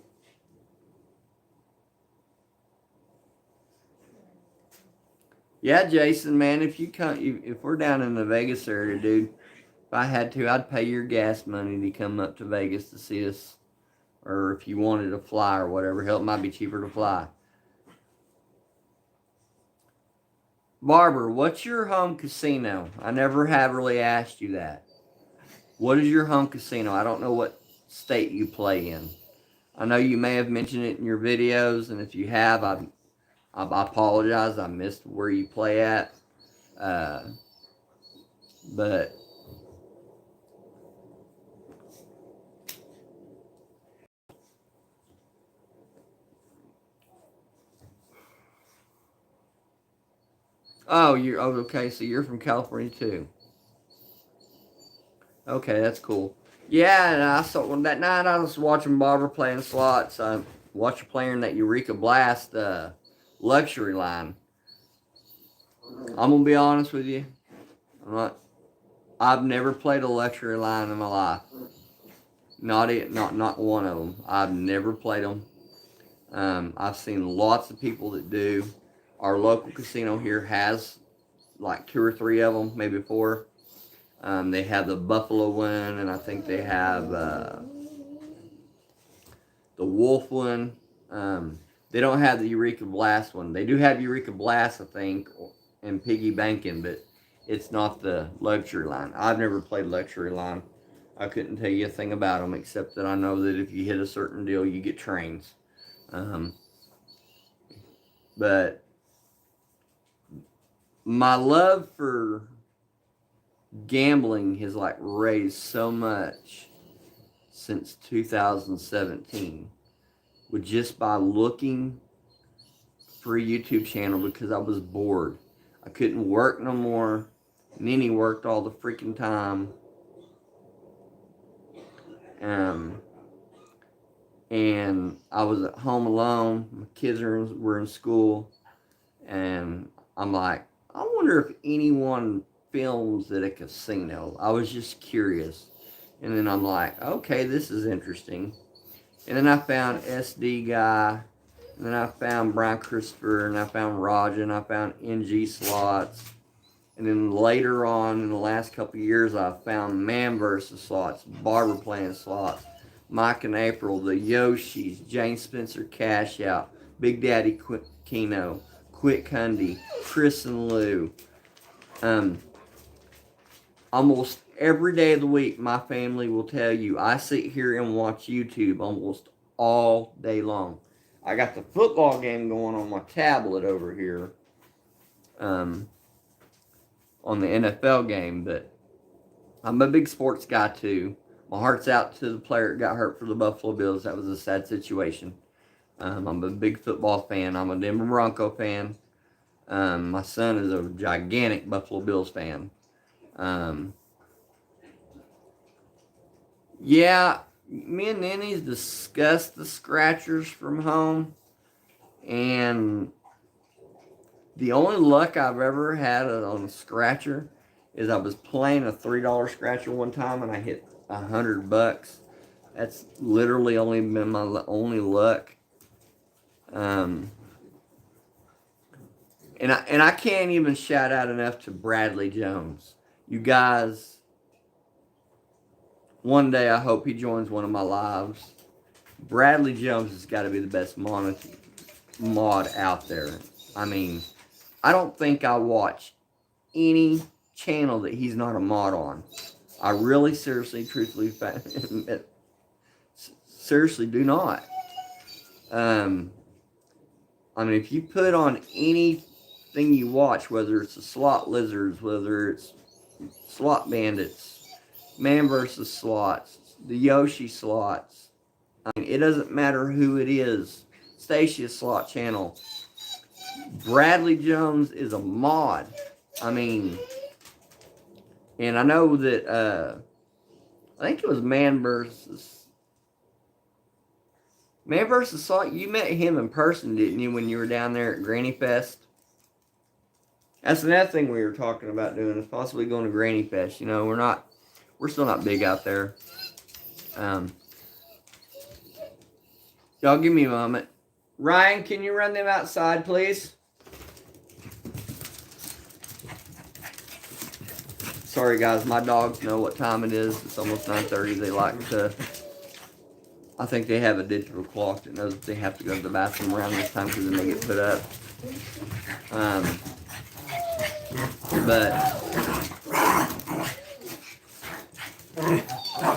A: Yeah, Jason, man, if you come, if we're down in the Vegas area, dude, if I had to, I'd pay your gas money to come up to Vegas to see us. Or if you wanted to fly or whatever, hell, it might be cheaper to fly. Barber, what's your home casino? I never have really asked you that. What is your home casino? I don't know what state you play in. I know you may have mentioned it in your videos, and if you have, I apologize. I missed where you play at. But okay. So you're from California too. Okay, that's cool. Yeah, and I saw that night I was watching Barbara playing slots. I watched her playing that Eureka Blast luxury line. I'm gonna be honest with you. I've never played a luxury line in my life. Not one of them. I've never played them. I've seen lots of people that do. Our local casino here has like 2 or 3 of them, maybe 4. They have the Buffalo one, and I think they have the Wolf one. They don't have the Eureka Blast one. They do have Eureka Blast, I think, and Piggy Bankin', but it's not the luxury line. I've never played luxury line. I couldn't tell you a thing about them, except that I know that if you hit a certain deal, you get trains. But my love for gambling has like raised so much since 2017 with just by looking for a YouTube channel, because I was bored. I couldn't work no more. Nini worked all the freaking time. And I was at home alone. My kids were in school. And I'm like, I wonder if anyone films at a casino. I was just curious. And then I'm like, okay, this is interesting. And then I found SD Guy. And then I found Brian Christopher. And I found Roger. And I found NG Slots. And then later on, in the last couple of years, I found Man vs. Slots, Barbara playing slots, Mike and April, the Yoshis, Jane Spencer Cash Out, Big Daddy Keno, Quick Cundy, Chris and Lou, Um, almost every day of the week, my family will tell you I sit here and watch YouTube almost all day long. I got the football game going on my tablet over here, on the NFL game, but I'm a big sports guy too. My heart's out to the player that got hurt for the Buffalo Bills. That was a sad situation. I'm a big football fan. I'm a Denver Bronco fan. My son is a gigantic Buffalo Bills fan. Um, yeah, me and Nenny's discussed the scratchers from home, and the only luck I've ever had on a scratcher is I was playing a $3 scratcher one time and I hit $100. That's literally only been my only luck. And I can't even shout out enough to Bradley Jones. You guys, one day I hope he joins one of my lives. Bradley Jones has got to be the best mod out there. I mean, I don't think I watch any channel that he's not a mod on. I really, seriously, truthfully, seriously do not. I mean, if you put on anything you watch, whether it's the Slot Lizards, whether it's Slot Bandits, Man vs. Slots, the Yoshi Slots, I mean, it doesn't matter who it is. Stacia Slot Channel. Bradley Jones is a mod. I mean, and I know that, I think it was Man versus Slot. You met him in person, didn't you, when you were down there at Granny Fest? That's another thing we were talking about doing, is possibly going to Granny Fest. You know, we're still not big out there. Y'all give me a moment. Ryan, can you run them outside, please? Sorry, guys. My dogs know what time it is. It's almost 9:30. They like to... I think they have a digital clock that knows that they have to go to the bathroom around this time because then they get put up. But...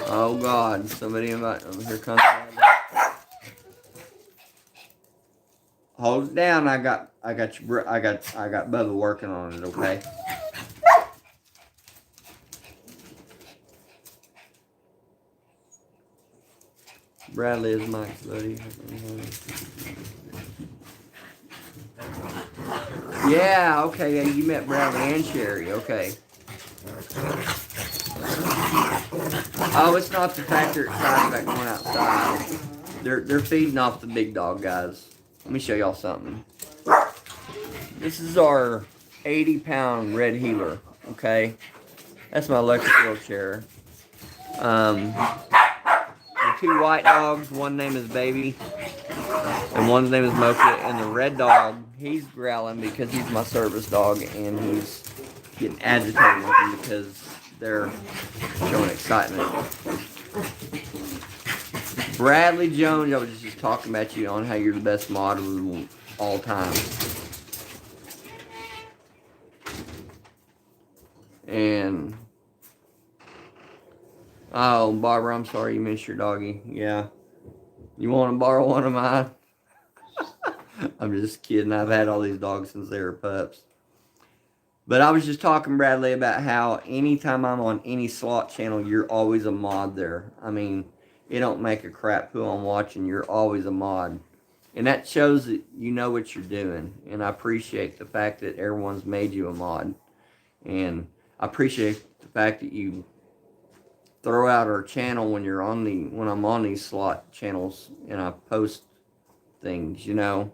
A: oh, God. Somebody invite... oh, here comes... hold it down. I got Bubba working on it, okay? Bradley is Mike's buddy. Yeah, okay, yeah, you met Bradley and Sherry, okay. Oh, it's not the fact they're excited about going outside. They're feeding off the big dog, guys. Let me show y'all something. This is our 80-pound red healer, okay? That's my electric wheelchair. The two white dogs, one name is Baby, and one's name is Mocha, and the red dog, he's growling because he's my service dog, and he's getting agitated with them because they're showing excitement. Bradley Jones, I was just talking about you on how you're the best mod of all time. And, oh, Barbara, I'm sorry you missed your doggy. Yeah. You want to borrow one of mine? I'm just kidding. I've had all these dogs since they were pups. But I was just talking, Bradley, about how anytime I'm on any slot channel, you're always a mod there. I mean, it don't make a crap who I'm watching. You're always a mod. And that shows that you know what you're doing. And I appreciate the fact that everyone's made you a mod. And I appreciate the fact that you throw out our channel when I'm on these slot channels and I post things, you know.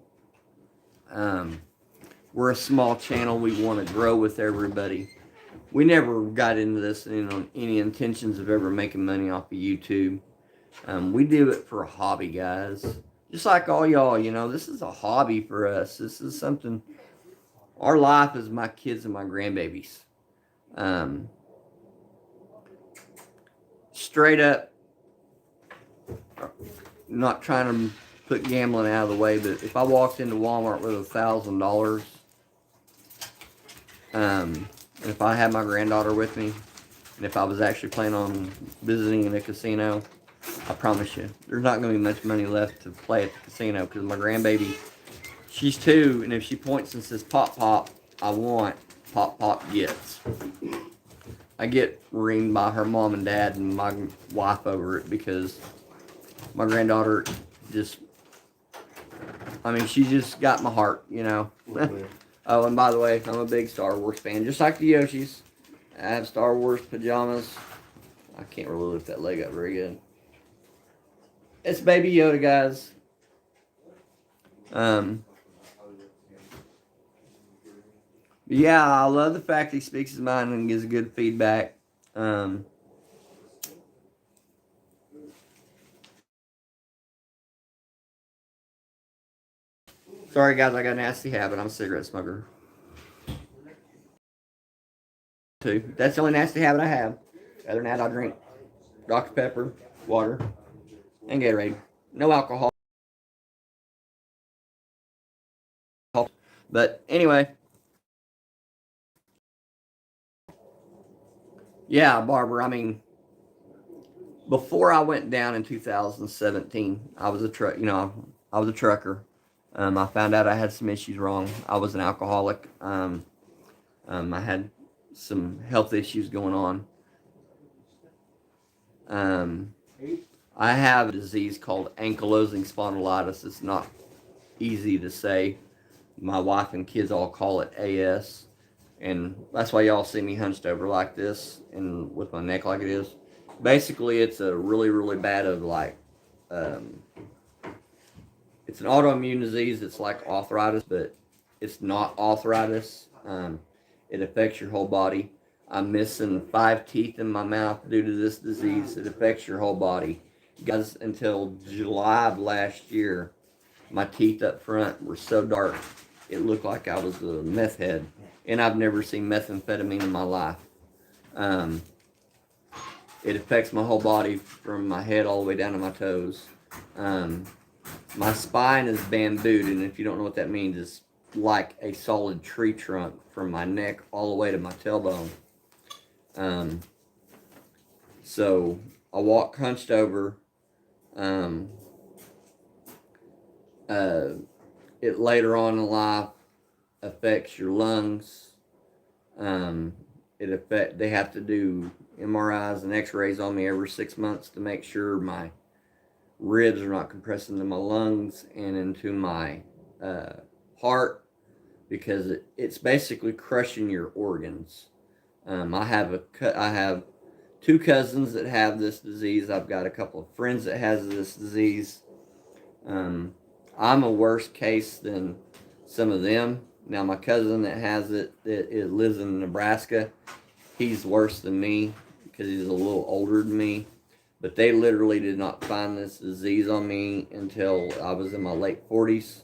A: We're a small channel. We want to grow with everybody. We never got into this on any intentions of ever making money off of YouTube. We do it for a hobby, guys. Just like all y'all, you know, this is a hobby for us. This is something, our life is my kids and my grandbabies. Straight up, not trying to put gambling out of the way, but if I walked into Walmart with $1,000, And if I had my granddaughter with me, and if I was actually planning on visiting in a casino, I promise you, there's not going to be much money left to play at the casino because my grandbaby, she's 2, and if she points and says, "Pop, pop, I want," pop, pop gets. I get reamed by her mom and dad and my wife over it because my granddaughter just, I mean, she just got my heart, you know. Oh, and by the way, I'm a big Star Wars fan, just like the Yoshis. I have Star Wars pajamas. I can't really lift that leg up very good. It's Baby Yoda, guys. Yeah, I love the fact he speaks his mind and gives good feedback. Sorry, guys, I got a nasty habit. I'm a cigarette smoker. Too. That's the only nasty habit I have. Other than that, I drink Dr. Pepper, water, and Gatorade. No alcohol. But anyway, yeah, Barbara. I mean, before I went down in 2017, I was a truck. You know, I was a trucker. I found out I had some issues wrong. I was an alcoholic. I had some health issues going on. I have a disease called ankylosing spondylitis. It's not easy to say. My wife and kids all call it AS. And that's why y'all see me hunched over like this and with my neck like it is. Basically, it's a really, really bad of like, it's an autoimmune disease. It's like arthritis, but it's not arthritis. It affects your whole body. I'm missing 5 teeth in my mouth due to this disease. It affects your whole body. Guys, until July of last year, my teeth up front were so dark, it looked like I was a meth head. And I've never seen methamphetamine in my life. It affects my whole body from my head all the way down to my toes. My spine is bambooed, and if you don't know what that means, it's like a solid tree trunk from my neck all the way to my tailbone. So I walk hunched over. It later on in life affects your lungs. They have to do MRIs and X-rays on me every 6 months to make sure my ribs are not compressing into my lungs and into my heart, because it's basically crushing your organs. I have 2 cousins that have this disease. I've got a couple of friends that has this disease. I'm a worse case than some of them. Now, my cousin that has it lives in Nebraska. He's worse than me because he's a little older than me. But they literally did not find this disease on me until I was in my late 40s.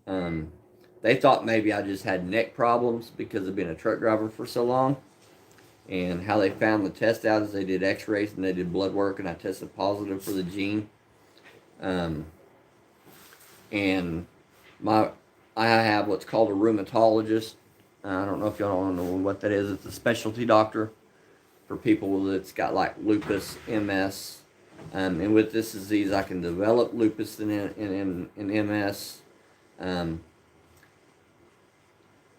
A: They thought maybe I just had neck problems because of being a truck driver for so long. And how they found the test out is they did X-rays and they did blood work, and I tested positive for the gene. And I have what's called a rheumatologist. I don't know if y'all don't know what that is. It's a specialty doctor for people that's got like lupus, MS. And with this disease, I can develop lupus and MS.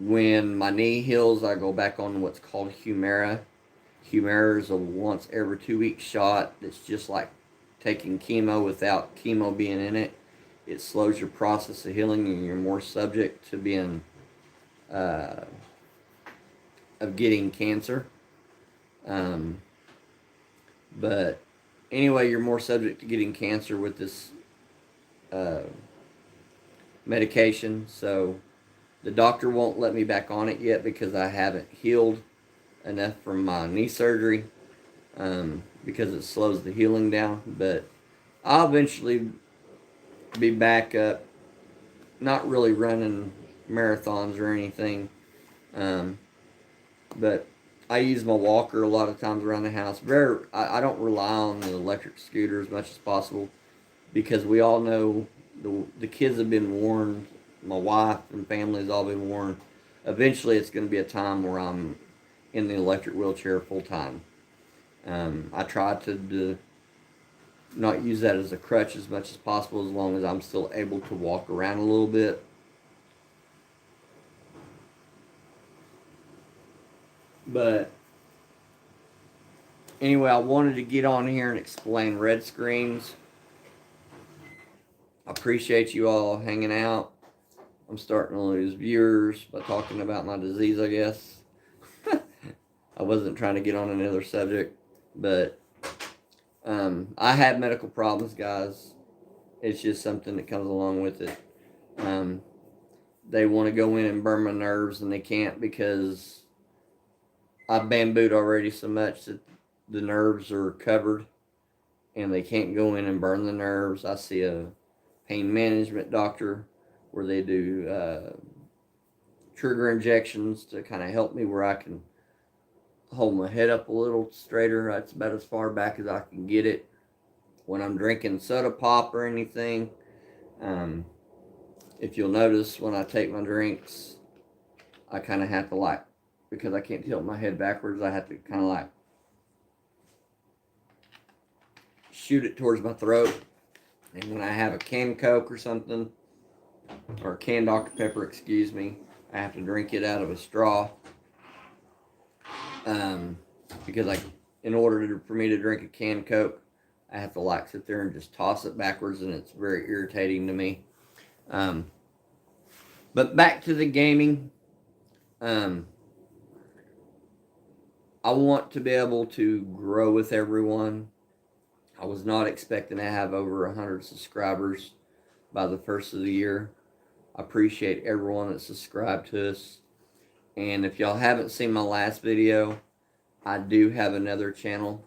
A: When my knee heals, I go back on what's called Humira. Humira is a once every 2 week shot that's just like taking chemo without chemo being in it. It slows your process of healing, and you're more subject to being of getting cancer. But anyway, you're more subject to getting cancer with this medication. So the doctor won't let me back on it yet because I haven't healed enough from my knee surgery, because it slows the healing down. But I'll eventually be back up, not really running marathons or anything, but I use my walker a lot of times around the house. I don't rely on the electric scooter as much as possible, because we all know the kids have been warned. My wife and family has all been warned. Eventually, it's going to be a time where I'm in the electric wheelchair full time. I try to not use that as a crutch as much as possible, as long as I'm still able to walk around a little bit. But anyway, I wanted to get on here and explain red screens. I appreciate you all hanging out. I'm starting to lose viewers by talking about my disease, I guess. I wasn't trying to get on another subject, but I have medical problems, guys. It's just something that comes along with it. They want to go in and burn my nerves, and they can't because I've bambooed already so much that the nerves are covered, and they can't go in and burn the nerves. I see a pain management doctor where they do trigger injections to kind of help me where I can hold my head up a little straighter. That's about as far back as I can get it. When I'm drinking soda pop or anything, if you'll notice when I take my drinks, I kind of have to because I can't tilt my head backwards, I have to kind of shoot it towards my throat. And when I have a canned Coke or something, or a canned Dr. Pepper, excuse me, I have to drink it out of a straw. Because in order for me to drink a canned Coke, I have to sit there and just toss it backwards, and it's very irritating to me. But back to the gaming. I want to be able to grow with everyone. I was not expecting to have over 100 subscribers by the first of the year. I appreciate everyone that subscribed to us. And if y'all haven't seen my last video, I do have another channel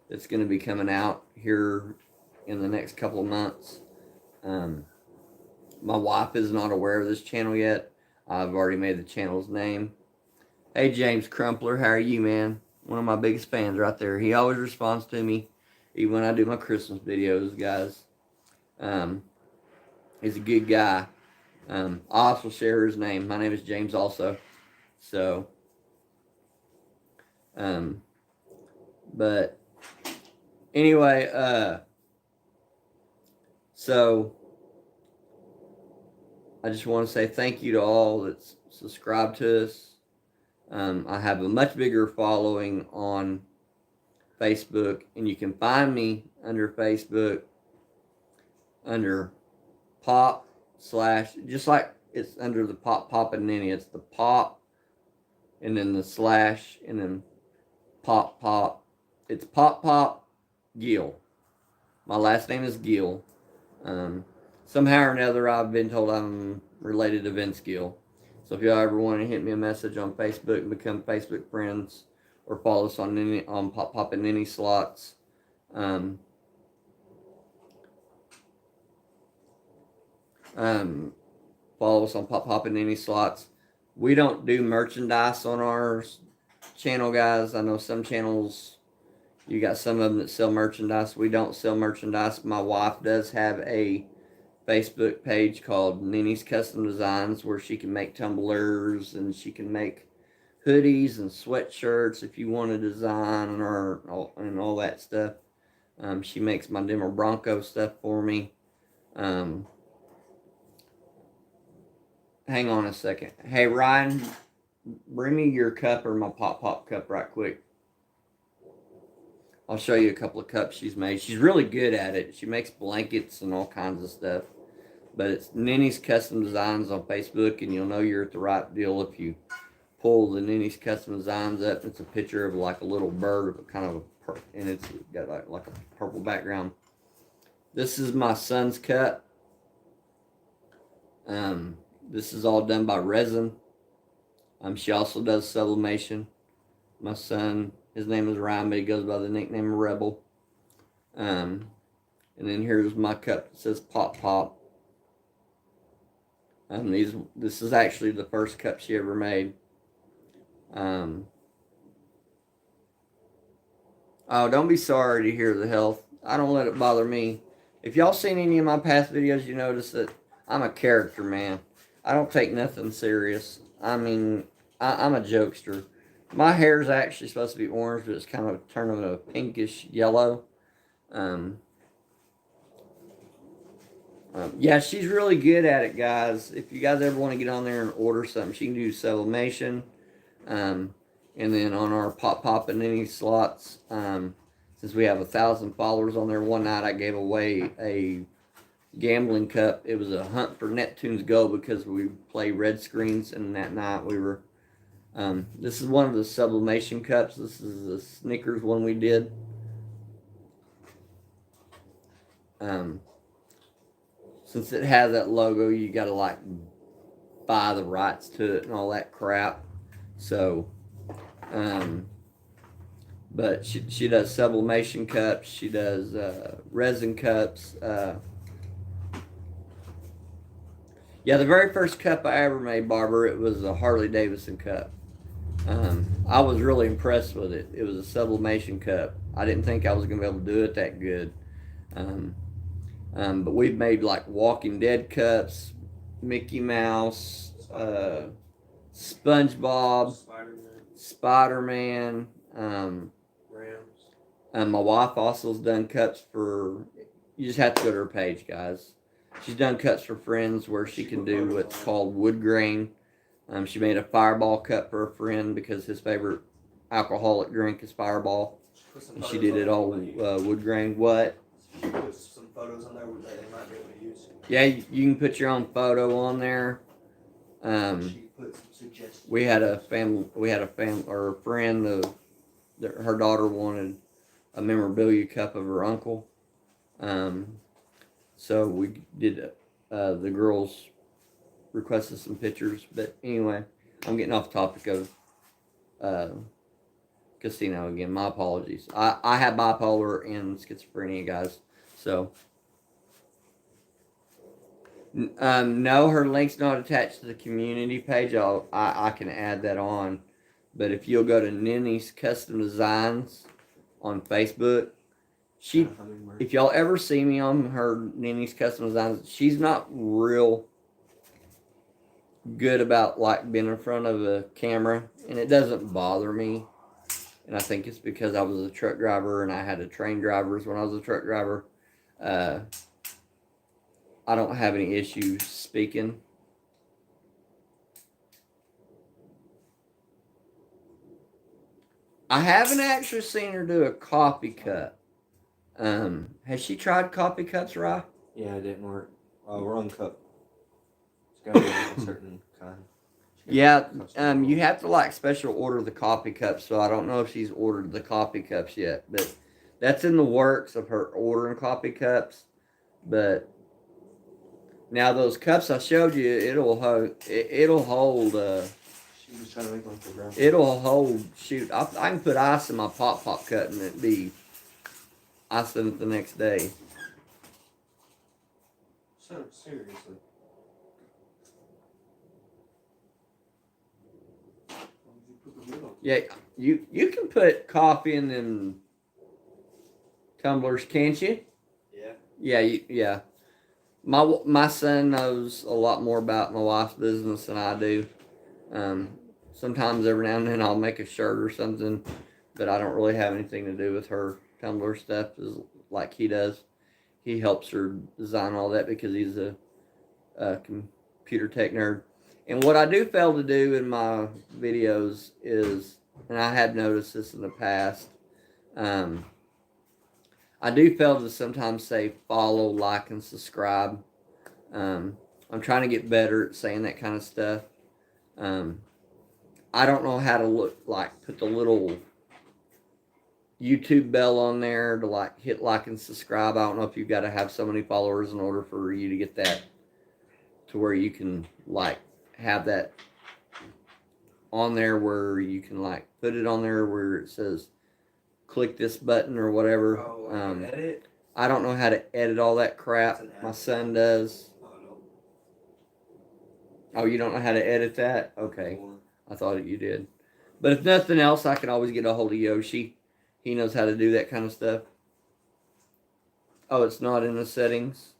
A: that's going to be coming out here in the next couple of months. My wife is not aware of this channel yet. I've already made the channel's name. Hey, James Crumpler, how are you, man? One of my biggest fans right there. He always responds to me, even when I do my Christmas videos, guys. He's a good guy. I also share his name. My name is James also. So, but anyway, so I just want to say thank you to all that's subscribed to us. I have a much bigger following on Facebook, and you can find me under Facebook under pop / just like it's under the pop and Ninny. It's the pop and then the / and then pop. It's pop Gill. My last name is Gill. Somehow or another, I've been told I'm related to Vince Gill. So if y'all ever want to hit me a message on Facebook and become Facebook friends, or follow us on Pop and Ninny Slots, follow us on Pop and Ninny Slots. We don't do merchandise on our channel, guys. I know some channels, you got some of them that sell merchandise. We don't sell merchandise. My wife does have a Facebook page called Ninny's Custom Designs, where she can make tumblers and she can make hoodies and sweatshirts if you want to design and all that stuff. She makes my Denver Bronco stuff for me. Hang on a second. Hey, Ryan, bring me your cup or my pop cup right quick. I'll show you a couple of cups she's made. She's really good at it. She makes blankets and all kinds of stuff. But it's Ninny's Custom Designs on Facebook, and you'll know you're at the right deal if you pull the Ninny's Custom Designs up. It's a picture of like a little bird, and it's got like a purple background. This is my son's cup. This is all done by resin. She also does sublimation. My son, his name is Ryan, but he goes by the nickname Rebel. And then here's my cup that says Pop. This is actually the first cup she ever made. Oh, don't be sorry to hear the health. I don't let it bother me. If y'all seen any of my past videos, you notice that I'm a character, man. I don't take nothing serious. I mean, I'm a jokester. My hair is actually supposed to be orange, but it's kind of turning a pinkish yellow. Um, yeah, she's really good at it, guys. If you guys ever want to get on there and order something, she can do sublimation. Um, and then on our Pop and any slots, since we have 1,000 followers on there, one night I gave away a gambling cup. It was a hunt for Neptune's Go because we play red screens, and that night we were. This is one of the sublimation cups. This is the Snickers one we did. Since it has that logo, you gotta like buy the rights to it and all that crap. So, but she does sublimation cups. She does resin cups. Yeah, the very first cup I ever made, Barber, it was a Harley Davidson cup. I was really impressed with it. It was a sublimation cup. I didn't think I was gonna be able to do it that good. But we've made like Walking Dead cups, Mickey Mouse, SpongeBob, Spider-Man.
B: Rams.
A: My wife also's done cups for. You just have to go to her page, guys. She's done cups for friends where she can do what's called wood grain. She made a Fireball cup for a friend because his favorite alcoholic drink is Fireball, and she did it all wood grain. What?
B: She put some photos on there that they might be able to use.
A: Yeah, you can put your own photo on there.
B: She put some suggestions.
A: We had a or a friend of her daughter wanted a memorabilia cup of her uncle. So we did. The girls requested some pictures, but anyway, I'm getting off topic of casino again. My apologies. I have bipolar and schizophrenia, guys. So. No, her link's not attached to the community page. I can add that on. But if you'll go to Ninny's Custom Designs on Facebook, if y'all ever see me on her Ninny's Custom Designs, she's not real good about like being in front of a camera, and it doesn't bother me. And I think it's because I was a truck driver and I had to train drivers when I was a truck driver. I don't have any issues speaking. I haven't actually seen her do a coffee cup. Has she tried coffee cups, Rye?
B: Yeah, it didn't work. Wrong cup. It's got to be a certain kind.
A: Yeah, you have to like special order the coffee cups, so I don't know if she's ordered the coffee cups yet, but that's in the works of her ordering coffee cups. But now those cups I showed you, it'll hold.
B: She was trying to make one for grandma.
A: It'll hold. Shoot, I can put ice in my pop cup and it'd be ice in it the next day.
B: So seriously.
A: Yeah, you can put coffee in them tumblers, can't you?
B: Yeah.
A: Yeah. My son knows a lot more about my wife's business than I do. Sometimes every now and then I'll make a shirt or something, but I don't really have anything to do with her tumbler stuff like he does. He helps her design all that because he's a computer tech nerd. And what I do fail to do in my videos is, and I have noticed this in the past, I do fail to sometimes say follow, like, and subscribe. I'm trying to get better at saying that kind of stuff. I don't know how to put the little YouTube bell on there to like hit like and subscribe. I don't know if you've got to have so many followers in order for you to get that to where you can like have that on there where you can like put it on there where it says click this button or whatever.
B: Edit?
A: I don't know how to edit all that crap. My son does. Oh, you don't know how to edit that? Okay. I thought you did. But if nothing else, I can always get a hold of Yoshi. He knows how to do that kind of stuff. Oh, it's not in the settings.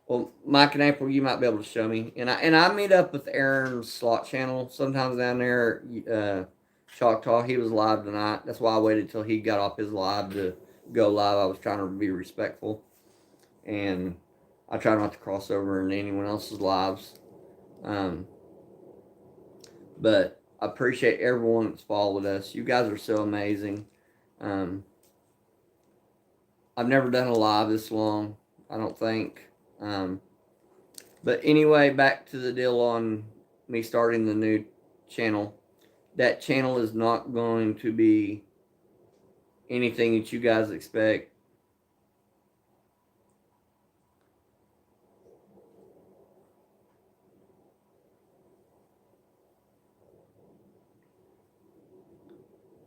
A: Well, Mike and April, you might be able to show me. And I meet up with Aaron's slot channel sometimes down there. Choctaw, he was live tonight. That's why I waited till he got off his live to go live. I was trying to be respectful, and I try not to cross over into anyone else's lives. Um, but I appreciate everyone that's followed us. You guys are so amazing. Um, I've never done a live this long, I don't think. But anyway, back to the deal on me starting the new channel. That channel is not going to be anything that you guys expect.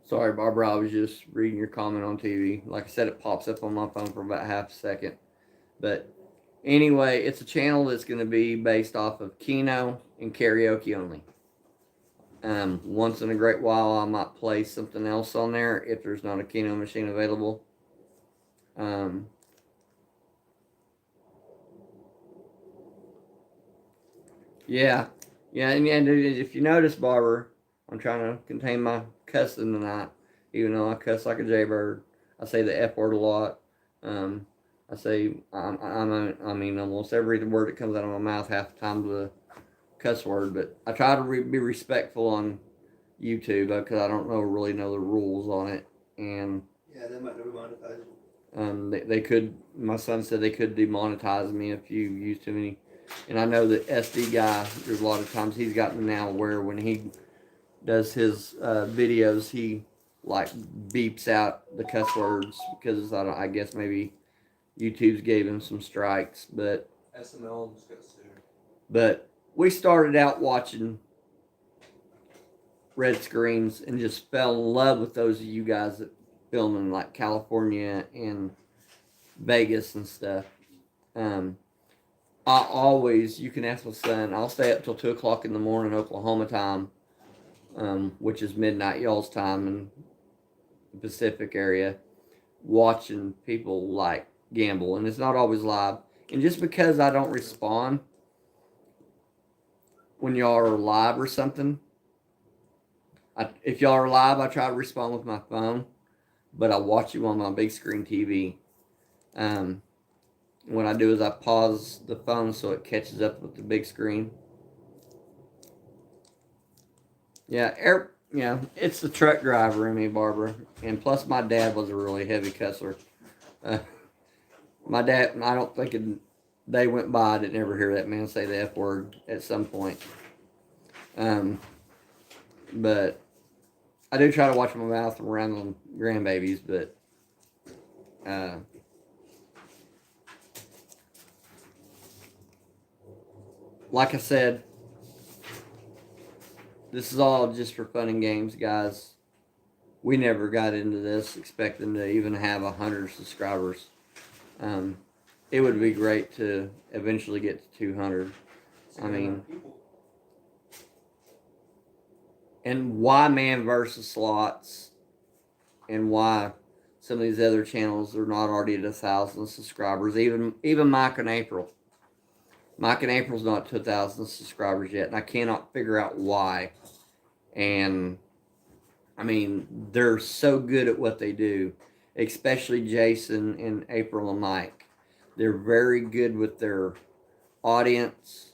A: Sorry, Barbara, I was just reading your comment on TV. Like I said, it pops up on my phone for about half a second. But anyway, it's a channel that's going to be based off of Keno and karaoke only. Once in a great while, I might play something else on there if there's not a Keno machine available. Yeah, and if you notice, Barbara, I'm trying to contain my cussing tonight, even though I cuss like a jaybird. I say the F word a lot. Um, I say I mean almost every word that comes out of my mouth half the time is a cuss word, but I try to be respectful on YouTube because I don't really know the rules on it, and
C: Yeah, they might never monetize you.
A: they could. My son said they could demonetize me if you use too many. And I know that SD guy. There's a lot of times he's gotten now where when he does his videos, he like beeps out the cuss words because I guess maybe YouTube's gave him some strikes. But
B: SML just got sued.
A: But we started out watching red screens and just fell in love with those of you guys that film in like California and Vegas and stuff. I always, you can ask my son, I'll stay up till 2 o'clock in the morning, Oklahoma time, which is midnight y'all's time in the Pacific area, watching people like gamble. And it's not always live. And just because I don't respond when y'all are live or something, if y'all are live, I try to respond with my phone, but I watch you on my big screen TV. What I do is I pause the phone so it catches up with the big screen. Yeah, it's the truck driver in me, Barbara, and plus my dad was a really heavy cusser. My dad, I don't think a day went by I didn't ever hear that man say the F word at some point. But I do try to watch my mouth around the grandbabies, but like I said, this is all just for fun and games, guys. We never got into this expecting to even have 100 subscribers. It would be great to eventually get to 200. I mean, and why Man versus Slots, and why some of these other channels are not already at 1,000 subscribers. Even Mike and April. Mike and April's not to 1,000 subscribers yet, and I cannot figure out why. And I mean, they're so good at what they do, especially Jason and April and Mike. They're very good with their audience.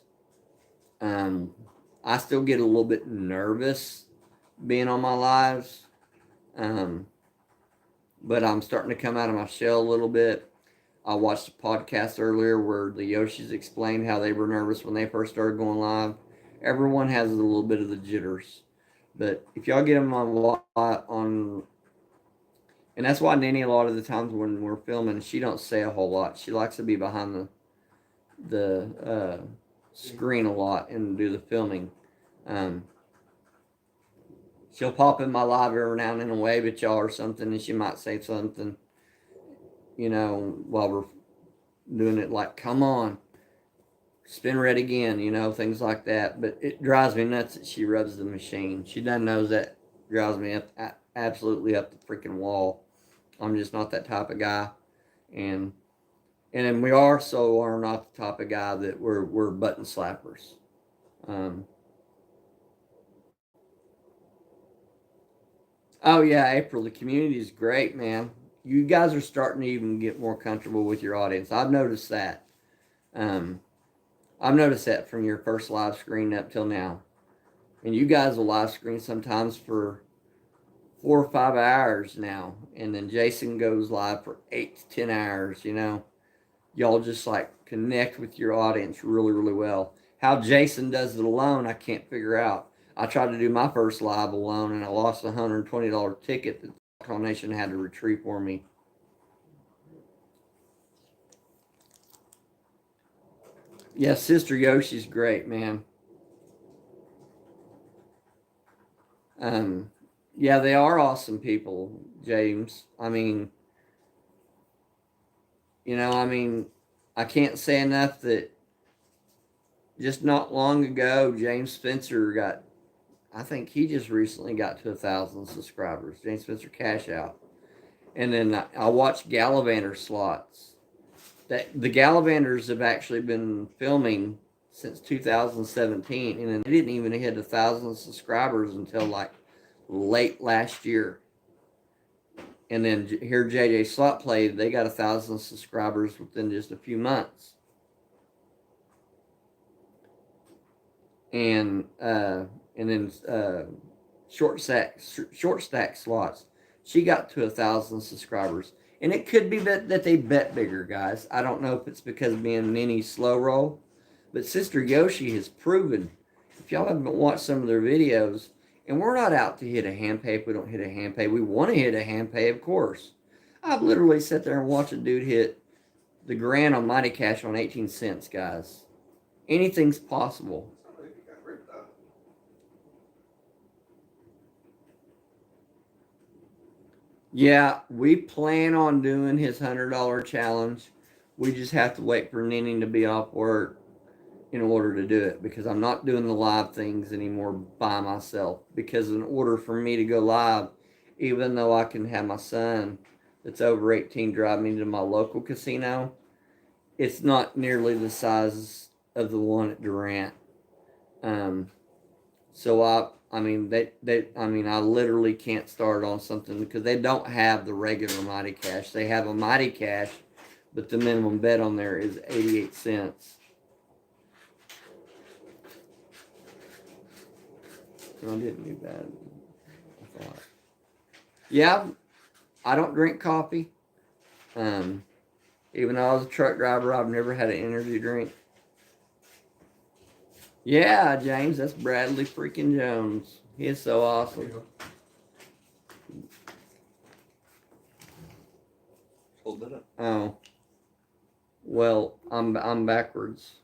A: I still get a little bit nervous being on my lives, but I'm starting to come out of my shell a little bit. I watched a podcast earlier where the Yoshis explained how they were nervous when they first started going live. Everyone has a little bit of the jitters, but if y'all get them on, and that's why Nanny a lot of the times when we're filming, she don't say a whole lot. She likes to be behind the screen a lot and do the filming. She'll pop in my live every now and then and wave at y'all or something, and she might say something, while we're doing it, like, come on, spin red again, things like that. But it drives me nuts that she rubs the machine. She doesn't know that drives me absolutely up the freaking wall. I'm just not that type of guy. And then we are not the type of guy that we're button slappers. Oh yeah, April. The community is great, man. You guys are starting to even get more comfortable with your audience. I've noticed that. Um, I've noticed that from your first live screen up till now. And you guys will live screen sometimes for 4 or 5 hours now, and then Jason goes live for 8 to 10 hours. Y'all just like connect with your audience really, really well. How Jason does it alone, I can't figure out. I tried to do my first live alone, and I lost a $120 ticket that the Call Nation had to retrieve for me. Yeah, Sister Yoshi's great, man. Um, yeah, they are awesome people, James. I can't say enough that just not long ago, James Spencer I think he just recently got to 1,000 subscribers. James Spencer Cash Out. And then I watched Gallivanter slots. The Gallivanters have actually been filming since 2017, and then they didn't even hit 1,000 subscribers until like late last year. And then here JJ Slot Play, they got 1,000 subscribers within just a few months. And then short stack slots, she got to 1,000 subscribers. And it could be that they bet bigger, guys. I don't know if it's because of being Nini slow roll, but Sister Yoshi has proven. If y'all haven't watched some of their videos, and we're not out to hit a hand pay if we don't hit a hand pay. We want to hit a hand pay, of course. I've literally sat there and watched a dude hit the grand on Mighty Cash on 18 cents, guys. Anything's possible. Yeah, we plan on doing his $100 challenge. We just have to wait for Nini to be off work in order to do it, because I'm not doing the live things anymore by myself. Because in order for me to go live, even though I can have my son that's over 18 drive me to my local casino, it's not nearly the size of the one at Durant. So I literally can't start on something because they don't have the regular Mighty Cash. They have a Mighty Cash, but the minimum bet on there is 88 cents. I didn't do bad, I thought. Yeah, I don't drink coffee. Even though I was a truck driver, I've never had an energy drink. Yeah, James, that's Bradley freaking Jones. He is so awesome.
B: Hold that up.
A: Oh. Well, I'm backwards.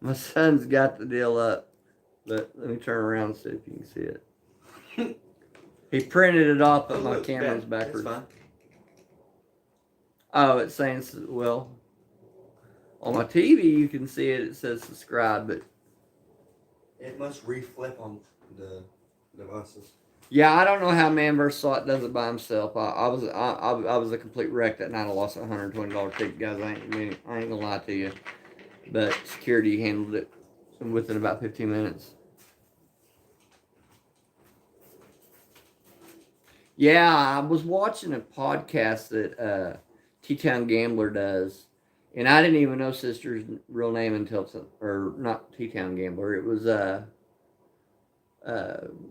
A: My son's got the deal up, but let me turn around and see if you can see it. He printed it off, but my camera's backwards.
B: That's fine.
A: Oh, it's saying, well, on my TV you can see it. It says subscribe, but
C: It must reflip on the devices.
A: yeah, I don't know how Man vs. Slot does it by himself. I was a complete wreck that night. I lost a $120 ticket, guys. I ain't gonna lie to you, but security handled it within about 15 minutes. Yeah, I was watching a podcast that T-Town Gambler does, and I didn't even know Sister's real name until, or not T-Town Gambler. It was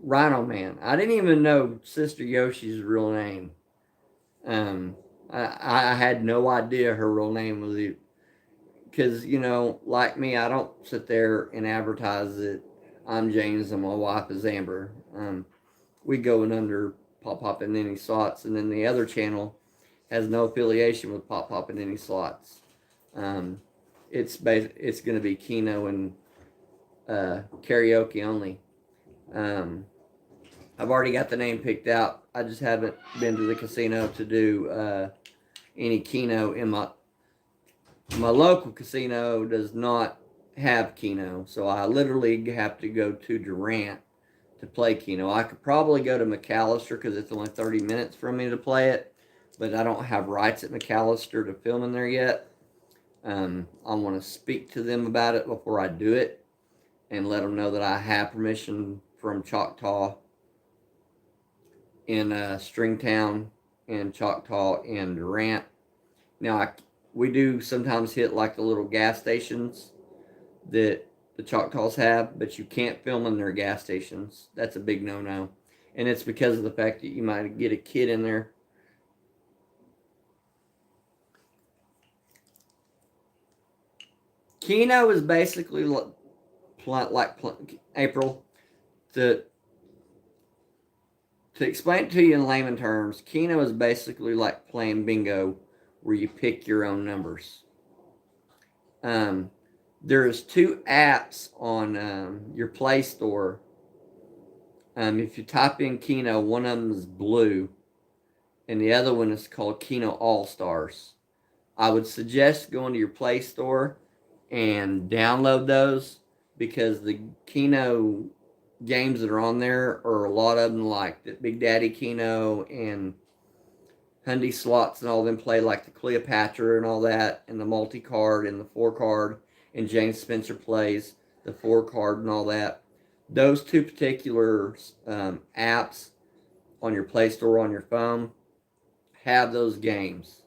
A: Rhino Man. I didn't even know Sister Yoshi's real name. I had no idea her real name was it, because like me, I don't sit there and advertise that I'm James and my wife is Amber. We go in under Pop Pop and Any Slots, and then the other channel has no affiliation with Pop Pop and Any Slots. It's going to be Keno and karaoke only. I've already got the name picked out. I just haven't been to the casino to do any Keno. In my local casino does not have Keno, so I literally have to go to Durant to play Keno. I could probably go to McAllister because it's only 30 minutes for me to play it, but I don't have rights at McAllister to film in there yet. I want to speak to them about it before I do it and let them know that I have permission from Choctaw in Stringtown and Choctaw and Durant. Now, we do sometimes hit like the little gas stations that the Choctaws have, but you can't film in their gas stations. That's a big no-no. And it's because of the fact that you might get a kid in there. Keno is basically like April. To explain it to you in layman terms, Keno is basically like playing bingo, where you pick your own numbers. There's 2 apps on your Play Store. If you type in Keno, one of them is blue, and the other one is called Keno All Stars. I would suggest going to your Play Store and download those, because the Keno games that are on there are a lot of them like the Big Daddy Keno and Hundy Slots and all them play like the Cleopatra and all that, and the multi-card and the 4-card, and James Spencer plays the 4-card and all that. Those 2 particular apps on your Play Store on your phone have those games.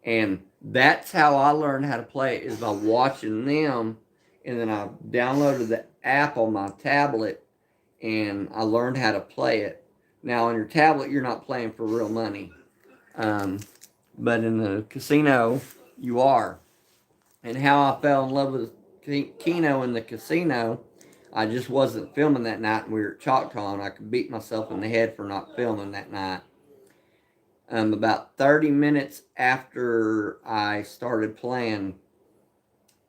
A: And that's how I learned how to play it, is by watching them. And then I downloaded the app on my tablet, and I learned how to play it. Now, on your tablet, you're not playing for real money. But in the casino, you are. And how I fell in love with Keno in the casino, I just wasn't filming that night, and we were at Choctaw, and I could beat myself in the head for not filming that night. About 30 minutes after I started playing,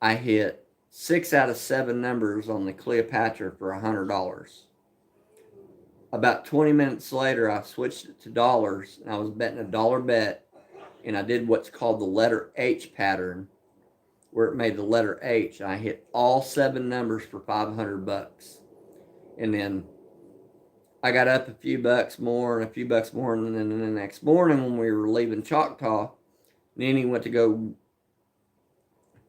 A: I hit 6 out of 7 numbers on the Cleopatra for $100. About 20 minutes later, I switched it to dollars, and I was betting a dollar bet, and I did what's called the letter H pattern, where it made the letter H. I hit all 7 numbers for $500. And then I got up a few bucks more and a few bucks more, and then the next morning when we were leaving Choctaw, Nanny went to go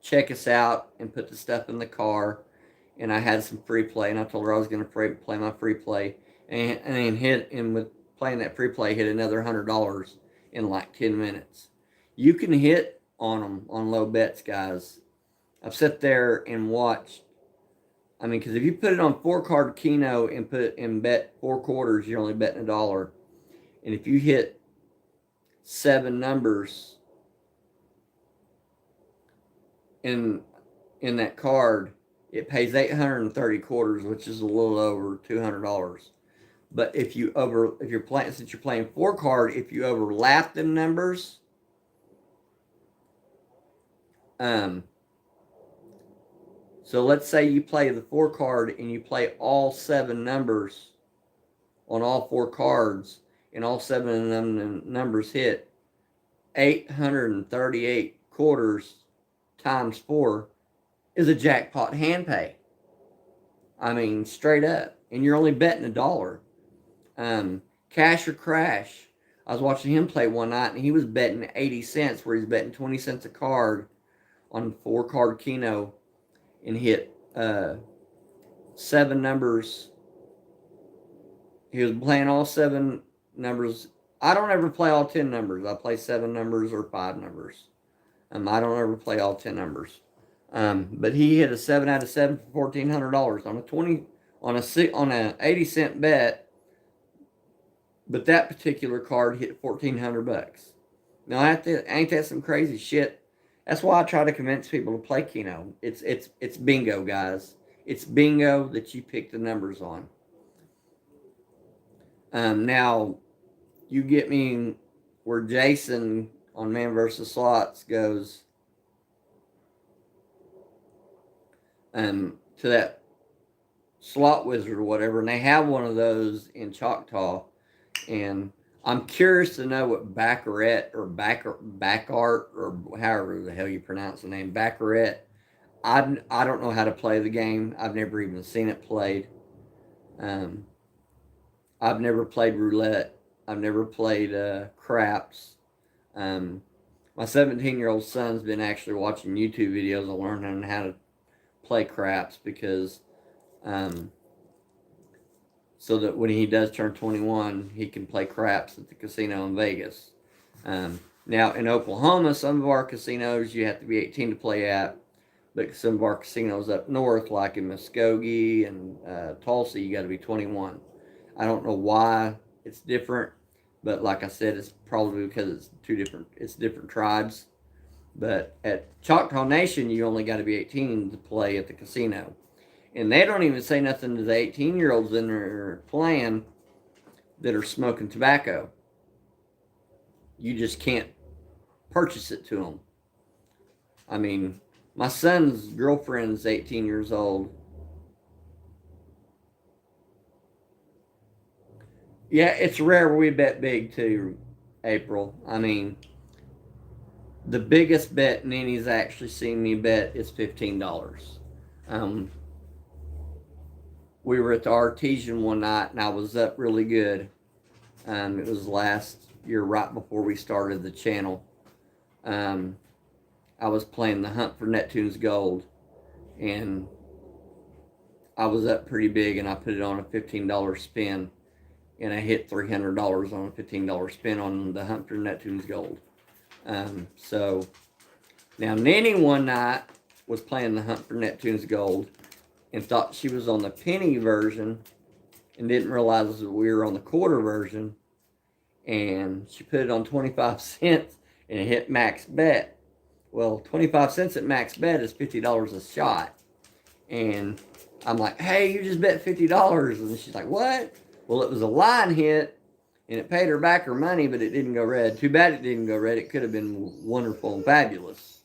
A: check us out and put the stuff in the car, and I had some free play, and I told her I was going to play my free play, and then with playing that free play, hit another $100 in like 10 minutes. You can hit on them on low bets, guys. I've sat there and watched. I mean, because if you put it on 4-card Keno and bet 4 quarters, you're only betting $1. And if you hit 7 numbers in that card, it pays 830 quarters, which is a little over $200. But if you're playing, since you're playing 4-card, if you overlap them numbers, so let's say you play the 4-card and you play all 7 numbers on all 4 cards, and all 7 of them numbers hit, 838 quarters times 4 is a jackpot hand pay. I mean, straight up. And you're only betting $1. Cash or Crash. I was watching him play one night, and he was betting 80 cents, where he's betting 20 cents a card on 4-card Keno, and hit 7 numbers. He was playing all 7 numbers. I don't ever play all 10 numbers. I play 7 numbers or 5 numbers. I don't ever play all 10 numbers. But he hit a 7 out of 7 for $1,400 on a 80-cent bet. But that particular card hit $1,400. Now, ain't that some crazy shit? That's why I try to convince people to play Keno. It's bingo, guys. It's bingo that you pick the numbers on. Now, you get me where Jason on Man vs. Slots goes to that Slot Wizard or whatever, and they have one of those in Choctaw, and I'm curious to know what Baccarat or Backart or however the hell you pronounce the name, Baccarat. I don't know how to play the game. I've never even seen it played. I've never played roulette. I've never played craps. My 17-year-old son's been actually watching YouTube videos on learning how to play craps, because so that when he does turn 21, he can play craps at the casino in Vegas. Now, in Oklahoma, some of our casinos you have to be 18 to play at, but some of our casinos up north, like in Muskogee and Tulsa, you got to be 21. I don't know why it's different, but like I said, it's probably because it's different tribes. But at Choctaw Nation, you only got to be 18 to play at the casino. And they don't even say nothing to the 18-year-olds in there playing that are smoking tobacco. You just can't purchase it to them. I mean, my son's girlfriend's 18 years old. Yeah, it's rare we bet big too, April. I mean, the biggest bet Nanny's actually seen me bet is $15. We were at the Artesian one night and I was up really good. It was last year, right before we started the channel. I was playing the Hunt for Neptune's Gold, and I was up pretty big, and I put it on a $15 spin, and I hit $300 on a $15 spin on the Hunt for Neptune's Gold. So now Nanny one night was playing the Hunt for Neptune's Gold and thought she was on the penny version and didn't realize that we were on the quarter version, and she put it on 25 cents and it hit max bet. Well, 25 cents at max bet is $50 a shot. And I'm like, hey, you just bet $50. And she's like, what? Well, it was a line hit and it paid her back her money, but it didn't go red. Too bad it didn't go red. It could have been wonderful and fabulous.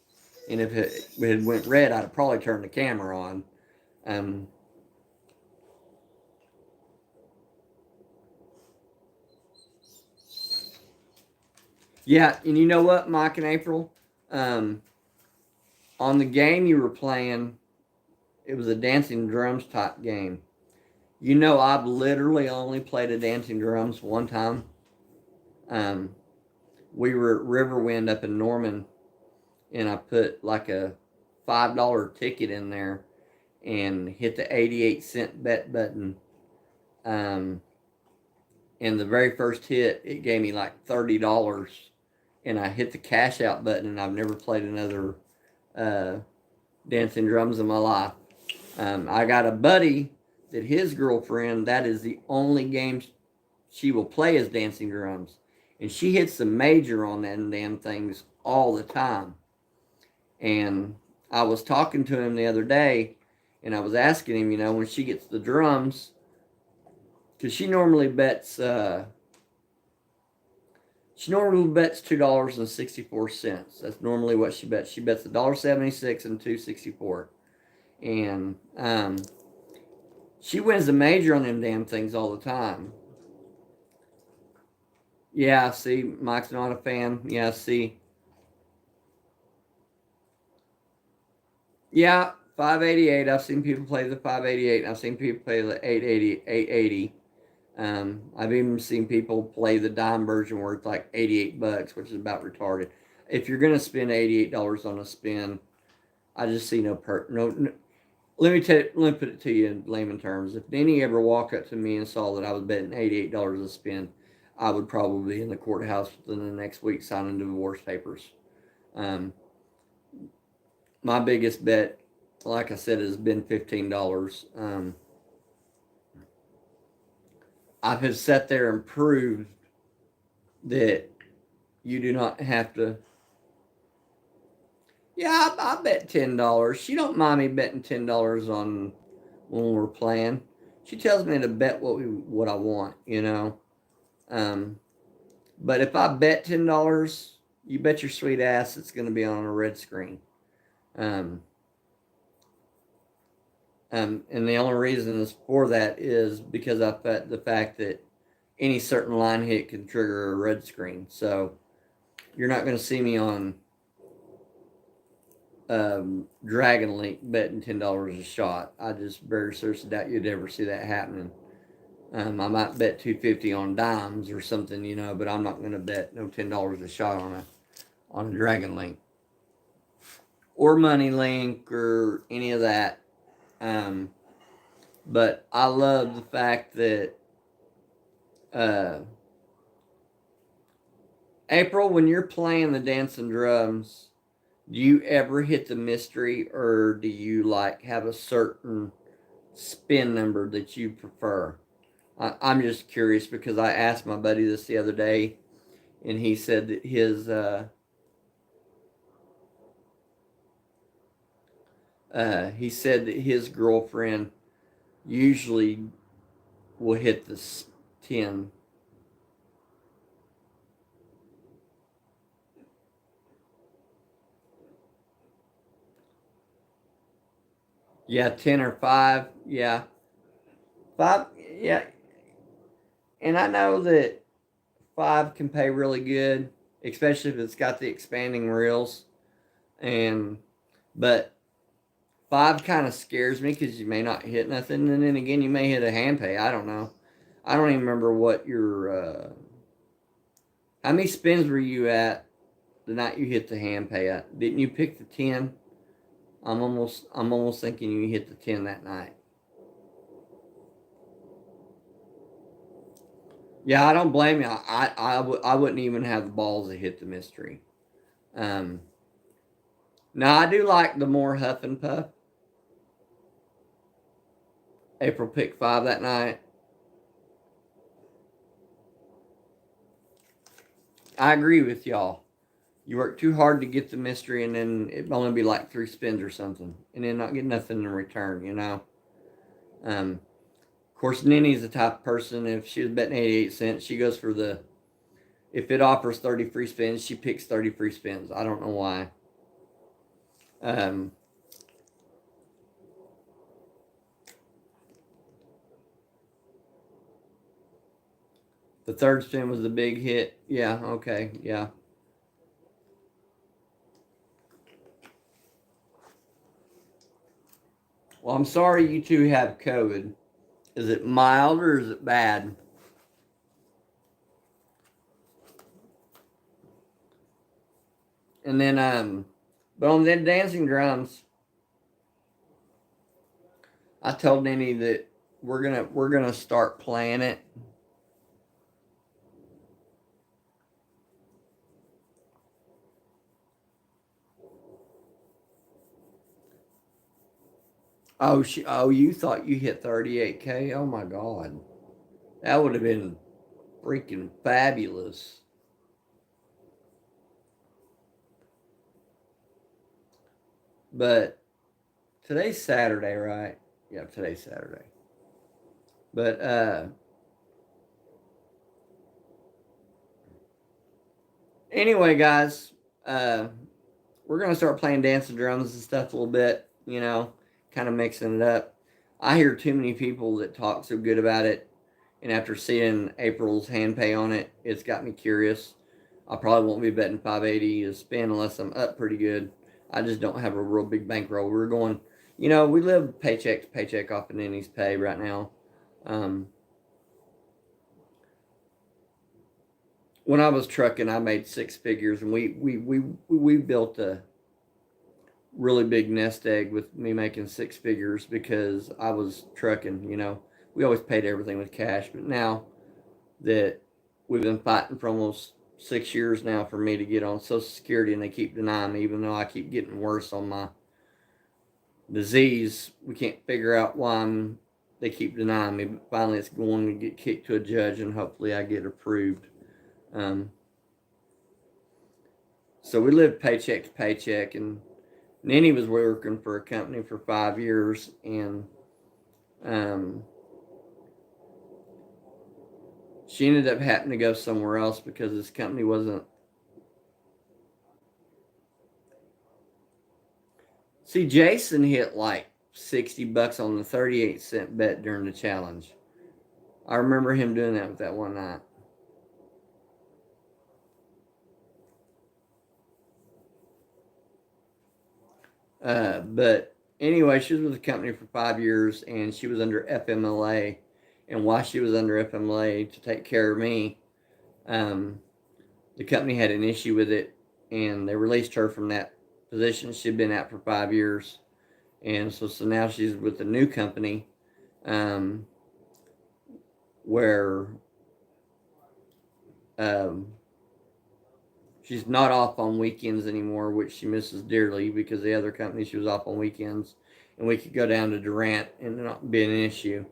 A: And if it had went red, I'd have probably turned the camera on. Yeah, and you know what, Mike and April? On the game you were playing, it was a Dancing Drums type game. You know, I've literally only played a Dancing Drums one time. We were at Riverwind up in Norman, and I put like a $5 ticket in there and hit the 88-cent bet button. And the very first hit, it gave me like $30. And I hit the cash out button, and I've never played another Dancing Drums in my life. I got a buddy that his girlfriend, that is the only game she will play is Dancing Drums. And she hits the major on them damn things all the time. And I was talking to him the other day, and I was asking him, you know, when she gets the drums, because she normally bets $2.64. That's normally what she bets. She bets $1.76 and $2.64. And she wins the major on them damn things all the time. Yeah, see, Mike's not a fan. Yeah, see. Yeah, 588. I've seen people play the 588. I've seen people play the 880. I've even seen people play the dime version where it's like $88, which is about retarded. If you're gonna spend $88 on a spin, I just see no. Let me put it to you in layman terms. If Danny ever walked up to me and saw that I was betting $88 a spin, I would probably be in the courthouse within the next week signing divorce papers. My biggest bet, like I said, has been $15. I have sat there and proved that you do not have to. Yeah, I bet $10. She don't mind me betting $10 on when we're playing. She tells me to bet what I want, you know. But if I bet $10, you bet your sweet ass it's going to be on a red screen. And the only reason for that is because I bet the fact that any certain line hit can trigger a red screen. So you're not going to see me on Dragon Link betting $10 a shot. I just very seriously doubt you'd ever see that happening. I might bet $2.50 on dimes or something, you know, but I'm not going to bet no $10 a shot on a Dragon Link or Money Link or any of that. But I love the fact that Uh, April, when you're playing the dancing drums, do you ever hit the mystery, or do you like have a certain spin number that you prefer? I'm just curious because I asked my buddy this the other day, and he said that his girlfriend usually will hit the 10. Yeah, 10 or 5. Yeah. 5, yeah. And I know that 5 can pay really good, especially if it's got the expanding reels. And but 5 kind of scares me because you may not hit nothing, and then again you may hit a hand pay. I don't know. I don't even remember what your how many spins were you at the night you hit the hand pay at? Didn't you pick the 10? I'm almost thinking you hit the 10 that night. Yeah, I don't blame you. I wouldn't even have the balls to hit the mystery. Um, Now I do like the more huff and puff. April picked 5 that night. I agree with y'all. You work too hard to get the mystery, and then it only be like 3 spins or something, and then not get nothing in return. Of course, Nini's the type of person. If she was betting 88 cents, she goes for the. If it offers 30 free spins, she picks 30 free spins. I don't know why. Um, the third spin was the big hit. Yeah. Okay. Yeah. Well, I'm sorry you two have COVID. Is it mild or is it bad? And then, but on the dancing drums, I told Nini that we're gonna start playing it. Oh, you thought you hit 38K? Oh my God, that would have been freaking fabulous. But today's Saturday, right? Yeah, today's Saturday. But anyway, guys, we're gonna start playing dancing drums and stuff a little bit. Kind of mixing it up. I hear too many people that talk so good about it, and after seeing April's hand pay on it, it's got me curious. I probably won't be betting 580 to spin unless I'm up pretty good. I just don't have a real big bankroll. We're going, we live paycheck to paycheck off of Nini's pay right now. When I was trucking, I made 6 figures, and we built a really big nest egg with me making 6 figures because I was trucking. We always paid everything with cash, but now that we've been fighting for almost 6 years now for me to get on Social Security, and they keep denying me, even though I keep getting worse on my disease. We can't figure out why they keep denying me, but finally it's going to get kicked to a judge, and hopefully I get approved. So we live paycheck to paycheck, and Nini was working for a company for 5 years, and she ended up having to go somewhere else because this company wasn't. See, Jason hit like $60 on the 38-cent bet during the challenge. I remember him doing that with that one night. But anyway, she was with the company for 5 years, and she was under FMLA. And while she was under FMLA to take care of me, the company had an issue with it, and they released her from that position she'd been at for 5 years. And so now she's with a new company, where she's not off on weekends anymore, which she misses dearly because the other company she was off on weekends, and we could go down to Durant and not be an issue.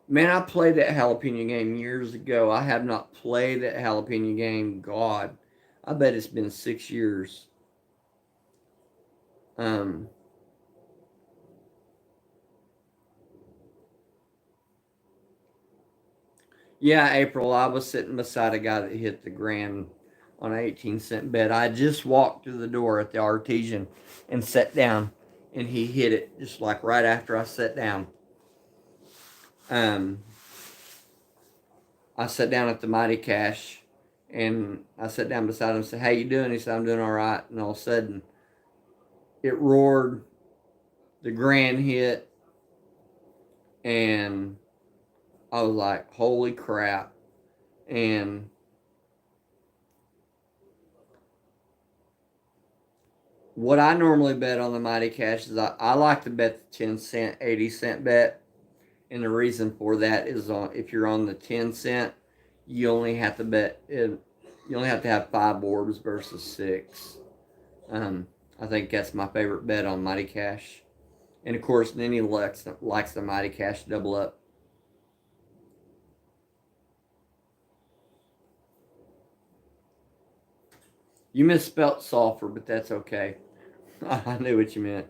A: Man, I played that jalapeno game years ago. I have not played that jalapeno game. God, I bet it's been 6 years. Um, yeah, April, I was sitting beside a guy that hit the grand on an 18-cent bet. I just walked through the door at the Artesian and sat down, and he hit it just like right after I sat down. I sat down at the Mighty Cash, and I sat down beside him and said, "How you doing?" He said, "I'm doing all right." And all of a sudden, it roared, the grand hit, and I was like, "Holy crap!" And what I normally bet on the Mighty Cash is I like to bet the 10-cent, 80-cent bet. And the reason for that is if you're on the 10-cent, you only have to bet you only have to have 5 orbs versus 6. I think that's my favorite bet on Mighty Cash. And of course, Nenny likes the Mighty Cash double up. You misspelt sulfur, but that's okay. I knew what you meant.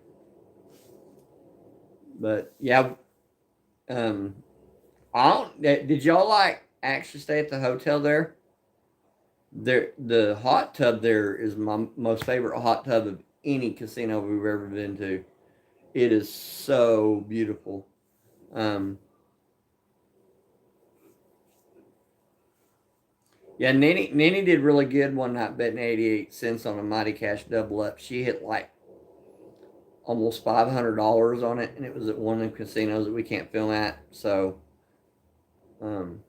A: But yeah, I don't. Did y'all actually stay at the hotel there? The hot tub there is my most favorite hot tub of any casino we've ever been to. It is so beautiful. Um, yeah, Nanny did really good one night betting 88 cents on a Mighty Cash double up. She hit like almost $500 on it, and it was at one of the casinos that we can't film at. So, um,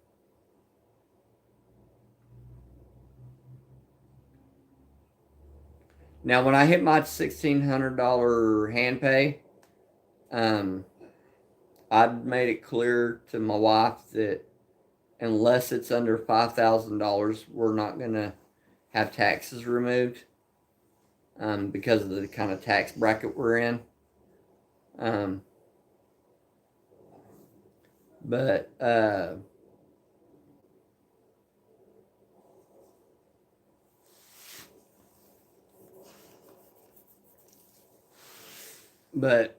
A: now when I hit my $1,600 hand pay, um, I made it clear to my wife that unless it's under $5,000, we're not gonna have taxes removed, because of the kind of tax bracket we're in. Um, but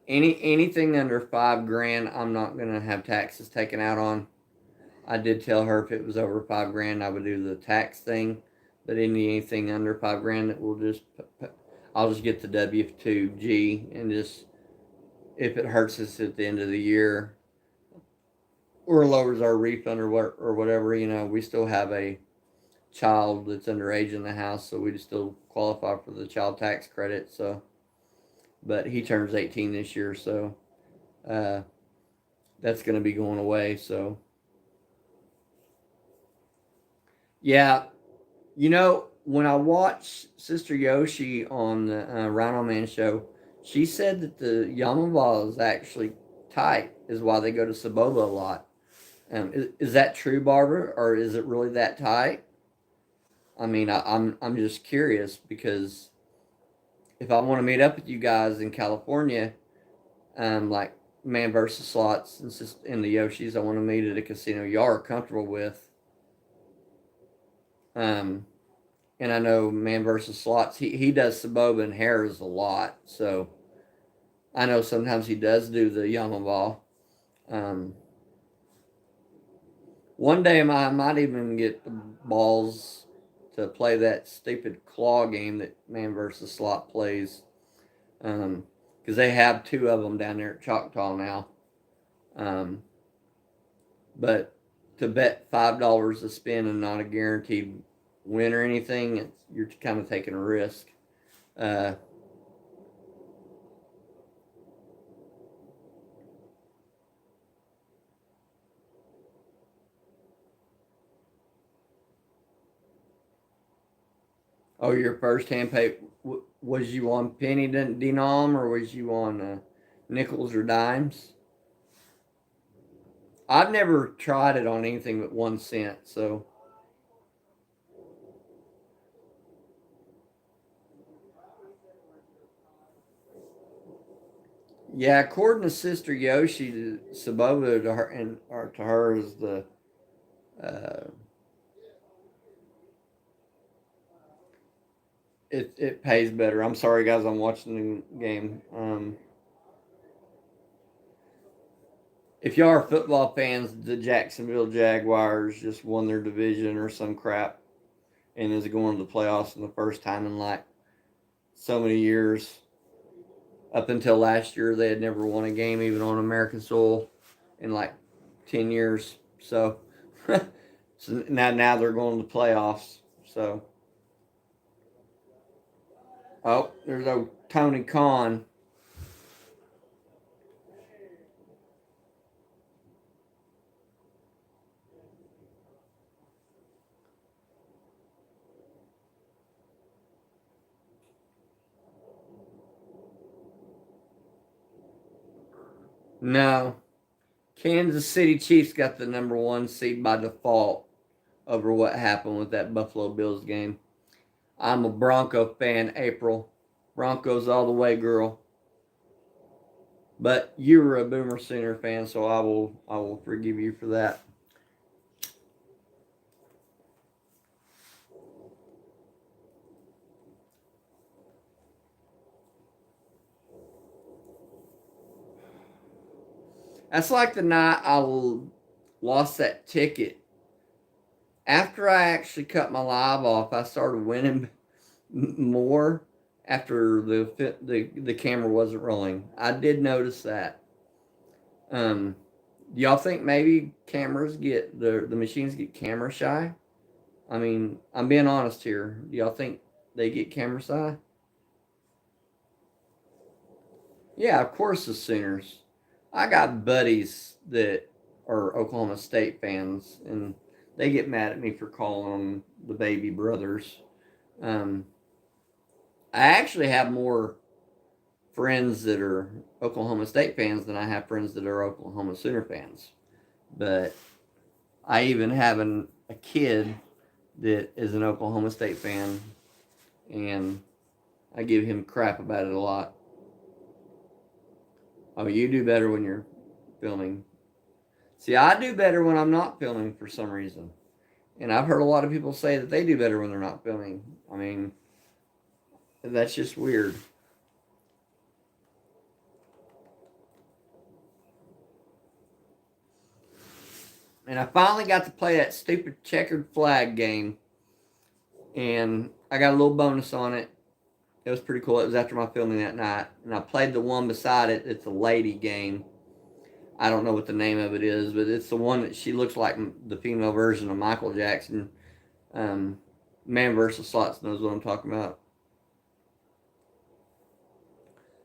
A: anything under 5 grand, I'm not gonna have taxes taken out on. I did tell her if it was over 5 grand, I would do the tax thing. But anything under 5 grand, that will just I'll just get the W2G and just, if it hurts us at the end of the year or lowers our refund or whatever, we still have a child that's underage in the house, so we just still qualify for the child tax credit. So, but he turns 18 this year, so uh, that's going to be going away. So, yeah, when I watched Sister Yoshi on the Rhino Man show, she said that the Yamava is actually tight, is why they go to Saboba a lot. Is that true, Barbara, or is it really that tight? I mean, I'm just curious because if I want to meet up with you guys in California, like Man versus Slots and the Yoshis, I want to meet at a casino y'all are comfortable with. And I know Man versus Slots, he does Saboba and Harrah's a lot, so I know sometimes he does do the Yamava. One day I might even get the balls to play that stupid claw game that Man versus Slot plays, because they have 2 of them down there at Choctaw now. But to bet $5 a spin and not a guaranteed win or anything, you're kind of taking a risk. Oh, your first hand pay, was you on penny denom or was you on nickels or dimes? I've never tried it on anything but 1 cent, so. Yeah, according to Sister Yoshi, Saboba to her and or to her is the uh, it pays better. I'm sorry, guys. I'm watching the game. If y'all are football fans, the Jacksonville Jaguars just won their division or some crap, and is going to the playoffs for the first time in like so many years. Up until last year, they had never won a game even on American soil in like 10 years. So, so now they're going to the playoffs. So, oh, there's old Tony Khan. No, Kansas City Chiefs got the number 1 seed by default over what happened with that Buffalo Bills game. I'm a Bronco fan, April. Broncos all the way, girl. But you were a Boomer Sooner fan, so I will forgive you for that. That's like the night I lost that ticket. After I actually cut my live off, I started winning more after the camera wasn't rolling. I did notice that. Do y'all think maybe cameras get the machines get camera shy? I mean, I'm being honest here. Do y'all think they get camera shy? Yeah, of course the Sooners. I got buddies that are Oklahoma State fans, and they get mad at me for calling them the baby brothers. Um, I actually have more friends that are Oklahoma State fans than I have friends that are Oklahoma Sooner fans. But I even have a kid that is an Oklahoma State fan, and I give him crap about it a lot. Oh, you do better when you're filming. See, I do better when I'm not filming for some reason. And I've heard a lot of people say that they do better when they're not filming. I mean, that's just weird. And I finally got to play that stupid checkered flag game. And I got a little bonus on it. It was pretty cool. It was after my filming that night. And I played the one beside it. It's a lady game. I don't know what the name of it is, but it's the one that she looks like the female version of Michael Jackson. Man versus Slots knows what I'm talking about.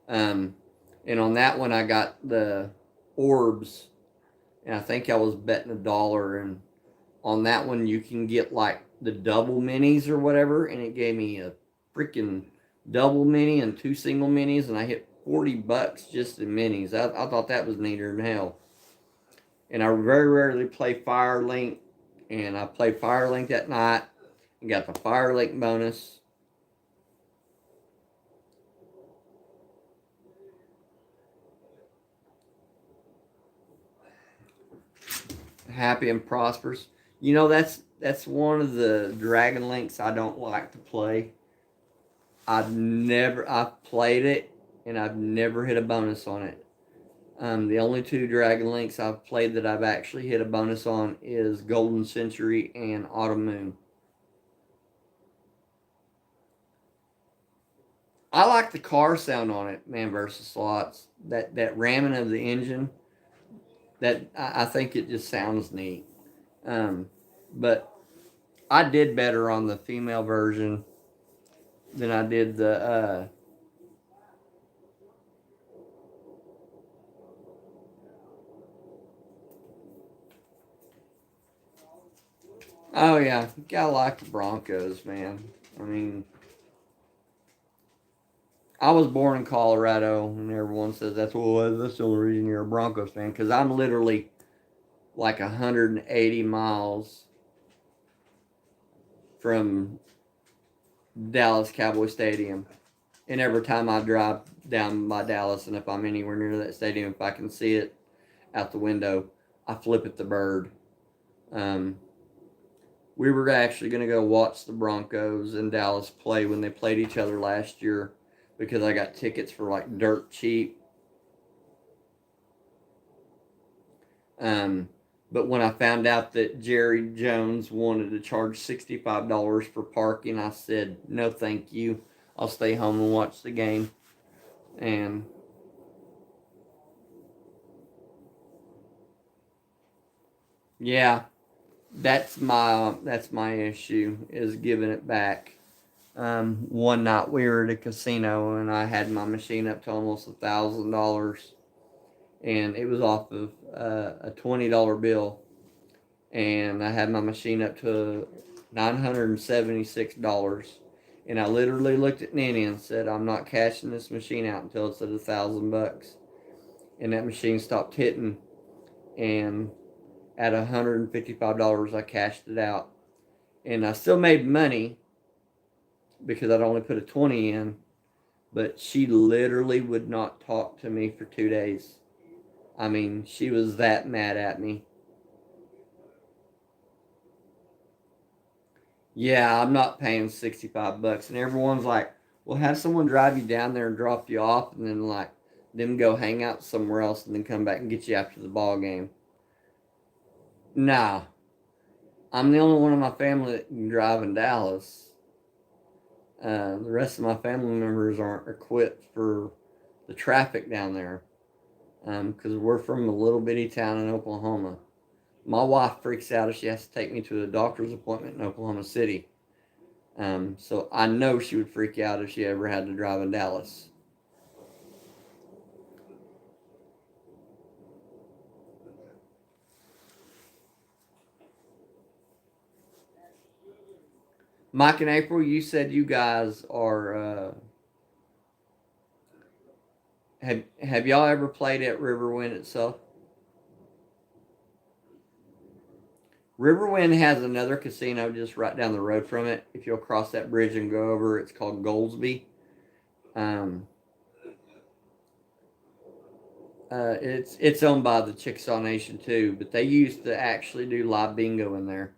A: And on that one, I got the orbs, and I think I was betting $1. And on that one, you can get like the double minis or whatever, and it gave me a freaking double mini and 2 single minis, and I hit $40 just in minis. I thought that was neater than hell. And I very rarely play Firelink, and I played Firelink that night and got the Firelink bonus. Happy and prosperous. You know, that's one of the Dragon Links I don't like to play. I've played it and I've never hit a bonus on it. The only 2 Dragon Links I've played that I've actually hit a bonus on is Golden Century and Autumn Moon. I like the car sound on it, Man versus Slots. That ramming of the engine. That I think it just sounds neat. But I did better on the female version than I did the. Oh yeah, gotta like the Broncos, man. I mean, I was born in Colorado, and everyone says that's the only reason you're a Broncos fan. Because I'm literally like 180 miles from Dallas Cowboy Stadium. And every time I drive down by Dallas, and if I'm anywhere near that stadium, if I can see it out the window, I flip at the bird. We were actually going to go watch the Broncos and Dallas play when they played each other last year because I got tickets for like dirt cheap. But when I found out that Jerry Jones wanted to charge $65 for parking, I said, no, thank you. I'll stay home and watch the game. And yeah, that's my issue, is giving it back. One night we were at a casino and I had my machine up to almost $1,000, and it was off of a $20 bill, and I had my machine up to $976, and I literally looked at Nanny and said, "I'm not cashing this machine out until it's at $1,000." And that machine stopped hitting, and at $155 I cashed it out, and I still made money because I'd only put a 20 in, but she literally would not talk to me for 2 days. I mean, she was that mad at me. Yeah, I'm not paying $65. And everyone's like, well, have someone drive you down there and drop you off, and then like them go hang out somewhere else and then come back and get you after the ball game. Nah, I'm the only one in my family that can drive in Dallas. The rest of my family members aren't equipped for the traffic down there, because we're from a little bitty town in Oklahoma. My wife freaks out if she has to take me to a doctor's appointment in Oklahoma City. So I know she would freak out if she ever had to drive in Dallas. Mike and April, you said you guys are. Have y'all ever played at Riverwind itself? Riverwind has another casino just right down the road from it. If you'll cross that bridge and go over, it's called Goldsby. Um, it's owned by the Chickasaw Nation too, but they used to actually do live bingo in there.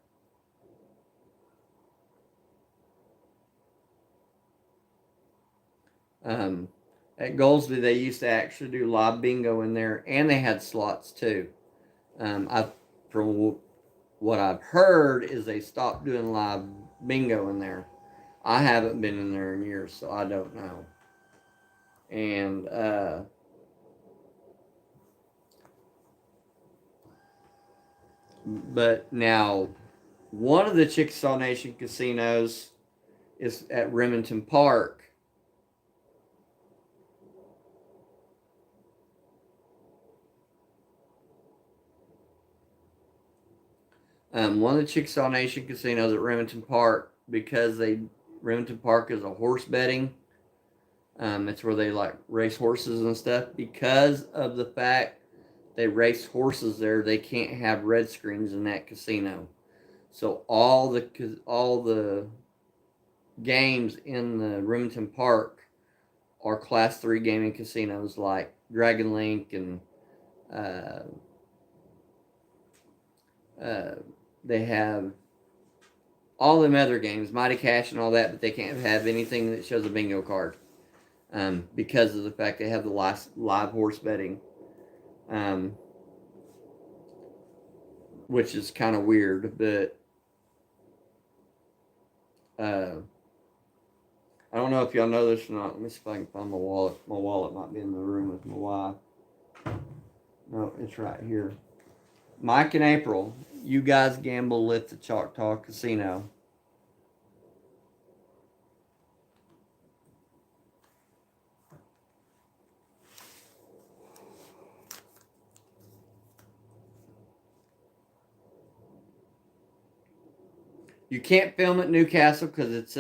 A: Um, at Goldsby, they used to actually do live bingo in there, and they had slots too. I from what I've heard is they stopped doing live bingo in there. I haven't been in there in years, so I don't know. And but now one of the Chickasaw Nation casinos is at Remington Park. One of the Chickasaw Nation casinos at Remington Park, because Remington Park is a horse betting. It's where they like race horses and stuff. Because of the fact they race horses there, they can't have red screens in that casino. So all the games in the Remington Park are Class 3 gaming casinos like Dragon Link and uh, uh, they have all them other games, Mighty Cash and all that, but they can't have anything that shows a bingo card, because of the fact they have the live horse betting, um, which is kind of weird. But I don't know if y'all know this or not. Let me see if I can find my wallet. My wallet might be in the room with my wife. No, it's right here. Mike and April, you guys gamble at the Choctaw Casino. You can't film at Newcastle because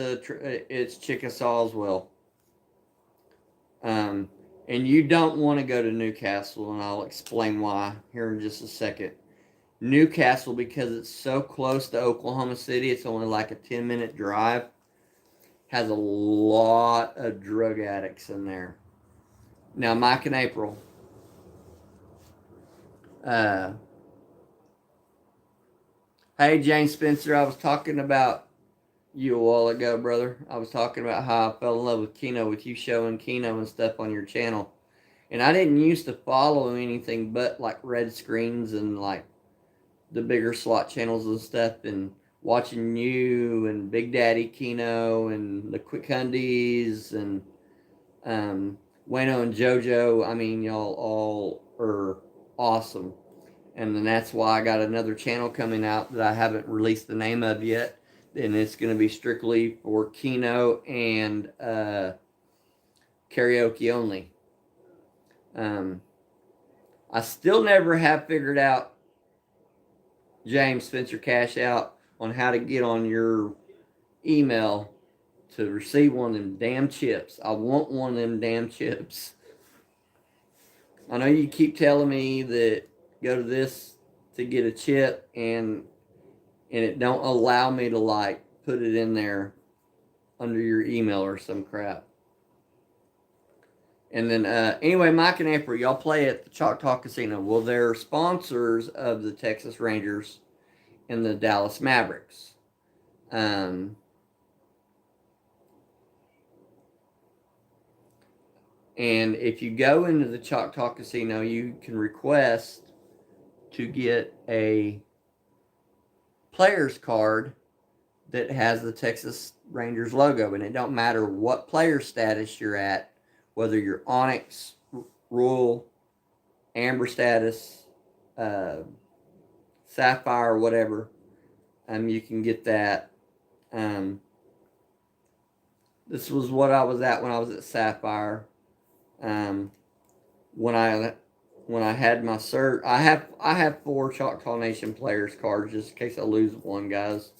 A: it's Chickasaw as well. And you don't want to go to Newcastle, and I'll explain why here in just a second. Newcastle, because it's so close to Oklahoma City, it's only like a 10-minute drive, has a lot of drug addicts in there. Now, Mike and April, hey, James Spencer, I was talking about you a while ago, brother. I was talking about how I fell in love with Keno, with you showing Keno and stuff on your channel. And I didn't used to follow anything but like red screens and like the bigger slot channels and stuff, and watching you and Big Daddy Keno and the Quick Hundies and Wayno and JoJo. I mean, y'all all are awesome. And then that's why I got another channel coming out that I haven't released the name of yet. And it's going to be strictly for Keno and karaoke only. I still never have figured out, James Spencer Cash Out, on how to get on your email to receive one of them damn chips. I want one of them damn chips. I know you keep telling me that go to this to get a chip, and it don't allow me to like put it in there under your email or some crap. And then anyway, Mike and April, y'all play at the Choctaw Casino. Well, they're sponsors of the Texas Rangers and the Dallas Mavericks. And if you go into the Choctaw Casino, you can request to get a player's card that has the Texas Rangers logo. And it don't matter what player status you're at, whether you're Onyx, Royal, Amber status, Sapphire, whatever, you can get that. This was what I was at when I was at Sapphire. When I had my cert, I have 4 Choctaw Nation players cards just in case I lose one, guys.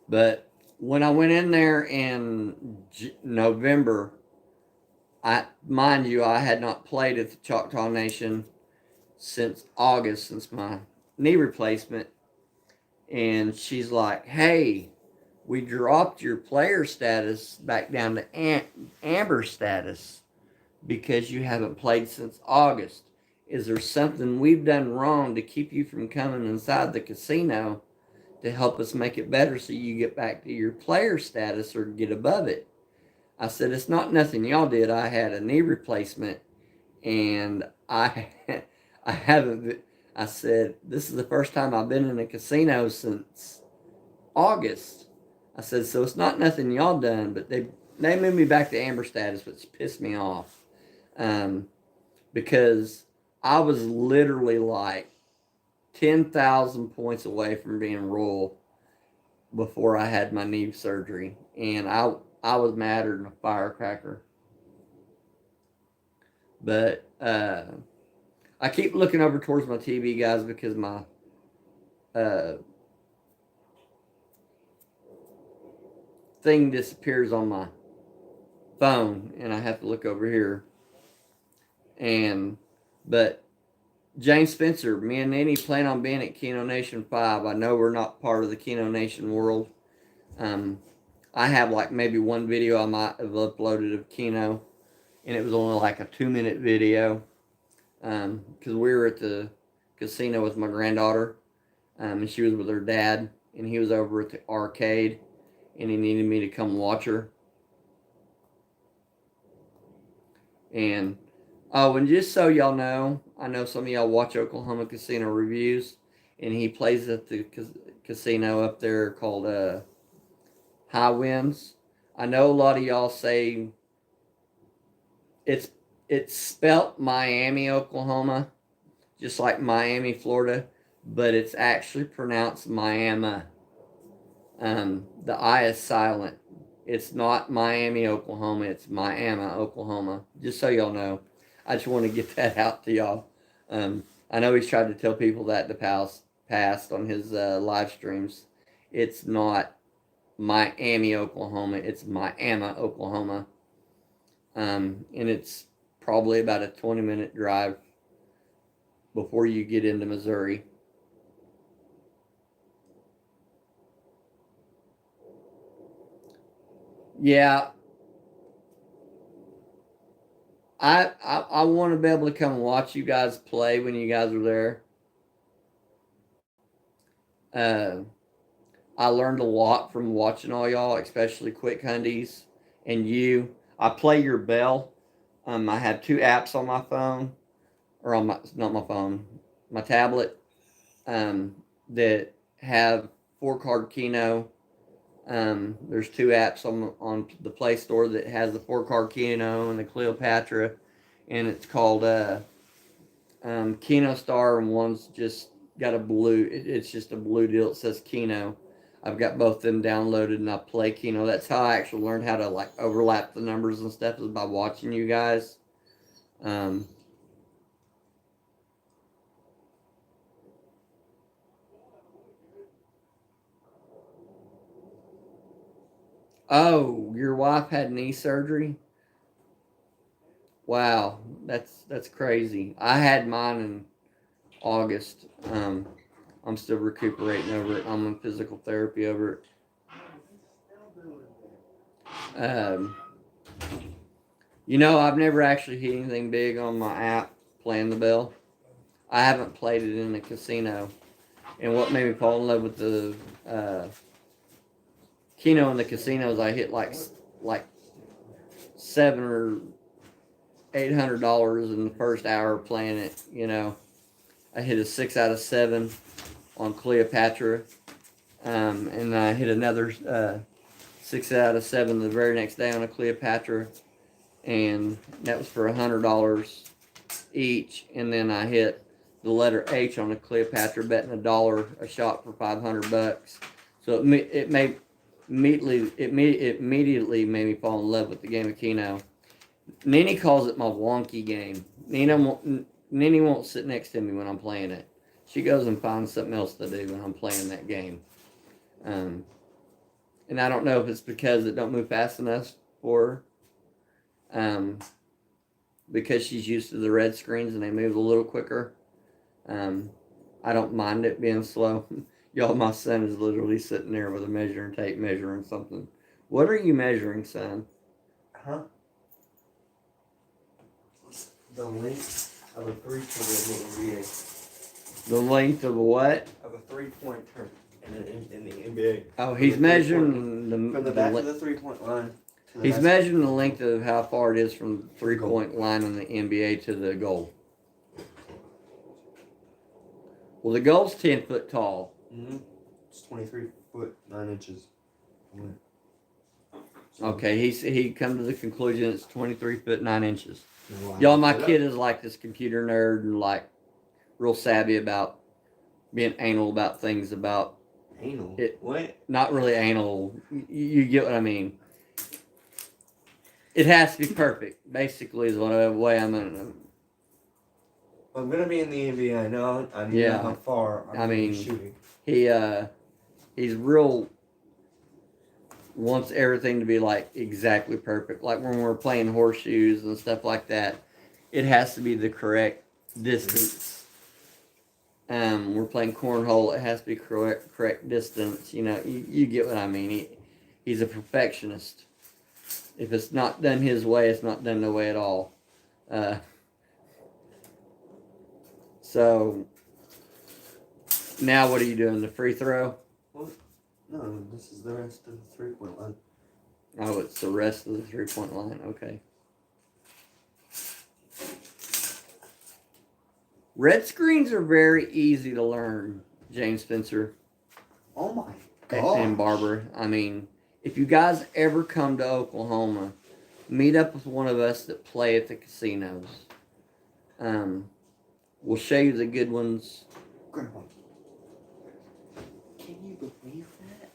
A: But when I went in there in November, mind you, I had not played at the Choctaw Nation since August, since my knee replacement. And she's like, hey, we dropped your player status back down to Amber status because you haven't played since August. Is there something we've done wrong to keep you from coming inside the casino to help us make it better so you get back to your player status or get above it? I said, it's not nothing y'all did. I had a knee replacement and I haven't. I said, this is the first time I've been in a casino since August. I said, so it's not nothing y'all done, but they moved me back to Amber status, which pissed me off. Because I was literally like 10,000 points away from being Royal before I had my knee surgery. And I was madder than a firecracker. But I keep looking over towards my TV, guys, because my thing disappears on my phone, and I have to look over here. But James Spencer, me and Nanny plan on being at Keno Nation 5. I know we're not part of the Keno Nation world. I have like maybe one video I might have uploaded of Keno, and it was only like a 2-minute video. Because we were at the casino with my granddaughter, and she was with her dad, and he was over at the arcade, and he needed me to come watch her. And just so y'all know, I know some of y'all watch Oklahoma Casino Reviews, and he plays at the casino up there called High Winds. I know a lot of y'all say it's spelt Miami, Oklahoma, just like Miami, Florida, but it's actually pronounced Miami. The I is silent. It's not Miami, Oklahoma. It's Miami, Oklahoma. Just so y'all know. I just want to get that out to y'all. I know he's tried to tell people that in the past on his live streams. It's not Miami, Oklahoma. It's Miami, Oklahoma. And it's probably about a 20-minute drive before you get into Missouri. Yeah, I want to be able to come and watch you guys play when you guys are there. Uh, I learned a lot from watching all y'all, especially Quick Hundies and you. I play your bell. I have two apps on my phone, or on my not my phone, my tablet, that have 4 card Keno. There's two apps on the Play Store that has the 4 card Keno and the Cleopatra, and it's called Keno Star, and one's just got a blue. It's just a blue deal. It says Keno. I've got both of them downloaded, and I play Keno. That's how I actually learned how to like overlap the numbers and stuff, is by watching you guys. Oh, your wife had knee surgery? Wow, that's crazy. I had mine in August. I'm still recuperating over it. I'm in physical therapy over it. I've never actually hit anything big on my app playing the bell. I haven't played it in a casino. And what made me fall in love with the Keno in the casinos, I hit like $700 or $800 in the first hour playing it. I hit a 6 out of 7 on Cleopatra, and I hit another 6 out of 7 the very next day on a Cleopatra, and that was for $100 each. And then I hit the letter H on a Cleopatra, betting $1 a shot for $500. So it immediately made me fall in love with the game of Keno. Nene calls it my wonky game. Nene won't sit next to me when I'm playing it. She goes and finds something else to do when I'm playing that game. And I don't know if it's because it don't move fast enough for her. Because she's used to the red screens and they move a little quicker. I don't mind it being slow. Y'all, my son is literally sitting there with a measuring tape measuring something. What are you measuring, son?
C: Huh? The length of a 3-point in the NBA.
A: The length of a what?
C: Of a 3-point turn in the NBA.
A: Oh, he's measuring
C: From the back of the 3-point line.
A: He's measuring the length of how far it is from the 3-point line in the NBA to the goal. Well, the goal's 10 foot tall.
C: Mm-hmm. It's 23 foot 9 inches.
A: Okay, he come to the conclusion it's 23 foot 9 inches. Y'all, my kid is like this computer nerd and like real savvy about being anal about things about
C: anal.
A: What? Not really anal. You get what I mean. It has to be perfect. Basically, is the way I'm gonna.
C: I'm gonna be in the NBA. I know how far I'm gonna be shooting.
A: He's real. Wants everything to be like exactly perfect. Like when we're playing horseshoes and stuff like that, it has to be the correct distance. We're playing cornhole. It has to be correct distance. You get what I mean. He's a perfectionist. If it's not done his way, it's not done no way at all. So now what are you doing? The free throw?
C: Well, no, this is the rest of the 3-point line.
A: Oh, it's the rest of the 3-point line. Okay. Red screens are very easy to learn, James Spencer.
C: Oh my God.
A: And Barbara. I mean, if you guys ever come to Oklahoma, meet up with one of us that play at the casinos. We'll show you the good ones.
C: Grandpa, can you believe that?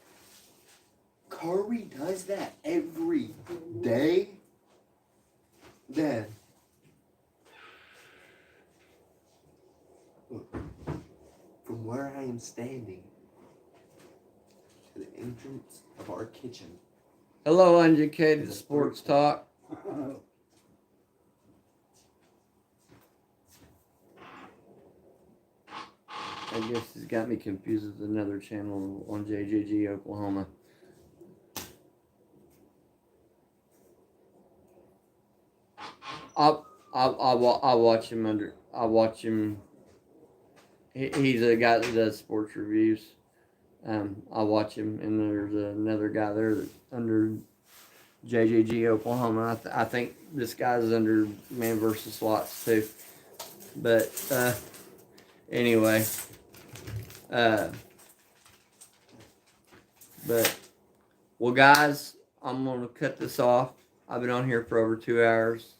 C: Corey does that every day? Dad. Look, from where I am standing to the entrance of our kitchen.
A: Hello, Uneducated Sports Talk. I guess he's got me confused with another channel on JJG Oklahoma. I watch him under. I watch him. He's a guy that does sports reviews. I watch him, and there's another guy there that's under JJG Oklahoma. I think this guy's under Man versus Slots too. But anyway, but well, guys, I'm gonna cut this off. I've been on here for over 2 hours.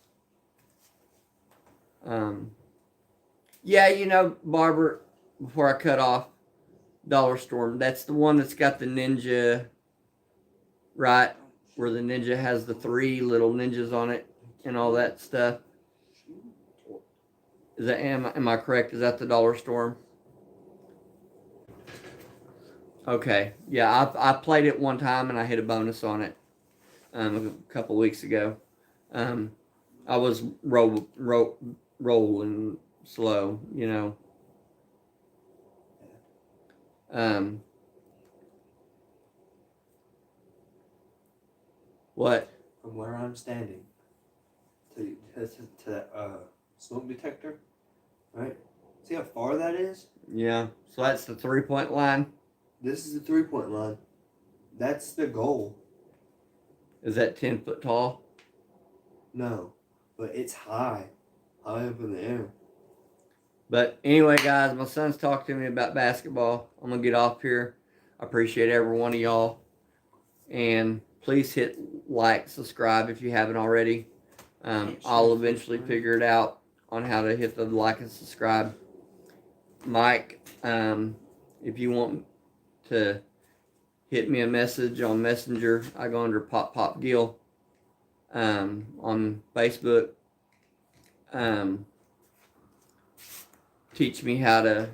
A: Yeah, you know, Barbara, before I cut off, Dollar Storm, that's the one that's got the ninja, right? Where the ninja has the 3 little ninjas on it and all that stuff. Is that, am I correct? Is that the Dollar Storm? Okay. Yeah, I played it one time and I hit a bonus on it a couple weeks ago. I was rolling slow, you know. What?
C: From where I'm standing to that smoke detector, right? See how far that is?
A: Yeah. So that's the 3-point line.
C: This is the 3-point line. That's the goal.
A: Is that 10 foot tall?
C: No, but it's high up in the air.
A: But anyway, guys, my son's talking to me about basketball. I'm going to get off here. I appreciate every one of y'all. And please hit like, subscribe if you haven't already. I'll eventually figure it out on how to hit the like and subscribe. Mike, if you want to hit me a message on Messenger, I go under Pop Gill on Facebook. Teach me how to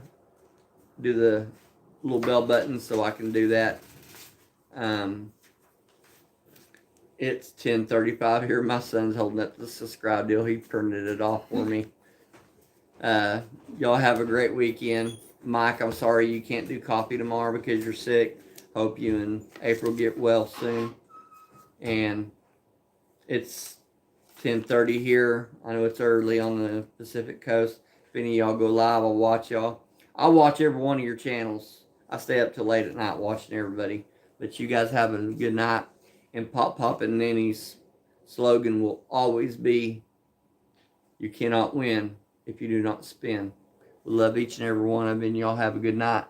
A: do the little bell button so I can do that. It's 10:35 here. My son's holding up the subscribe deal. He turned it off for me. Y'all have a great weekend. Mike, I'm sorry you can't do coffee tomorrow because you're sick. Hope you and April get well soon. And it's 10:30 here. I know it's early on the Pacific Coast. If any of y'all go live, I'll watch y'all. I'll watch every one of your channels. I stay up till late at night watching everybody. But you guys have a good night. And Pop and Nanny's slogan will always be, you cannot win if you do not spin. We love each and every one of you, and y'all have a good night.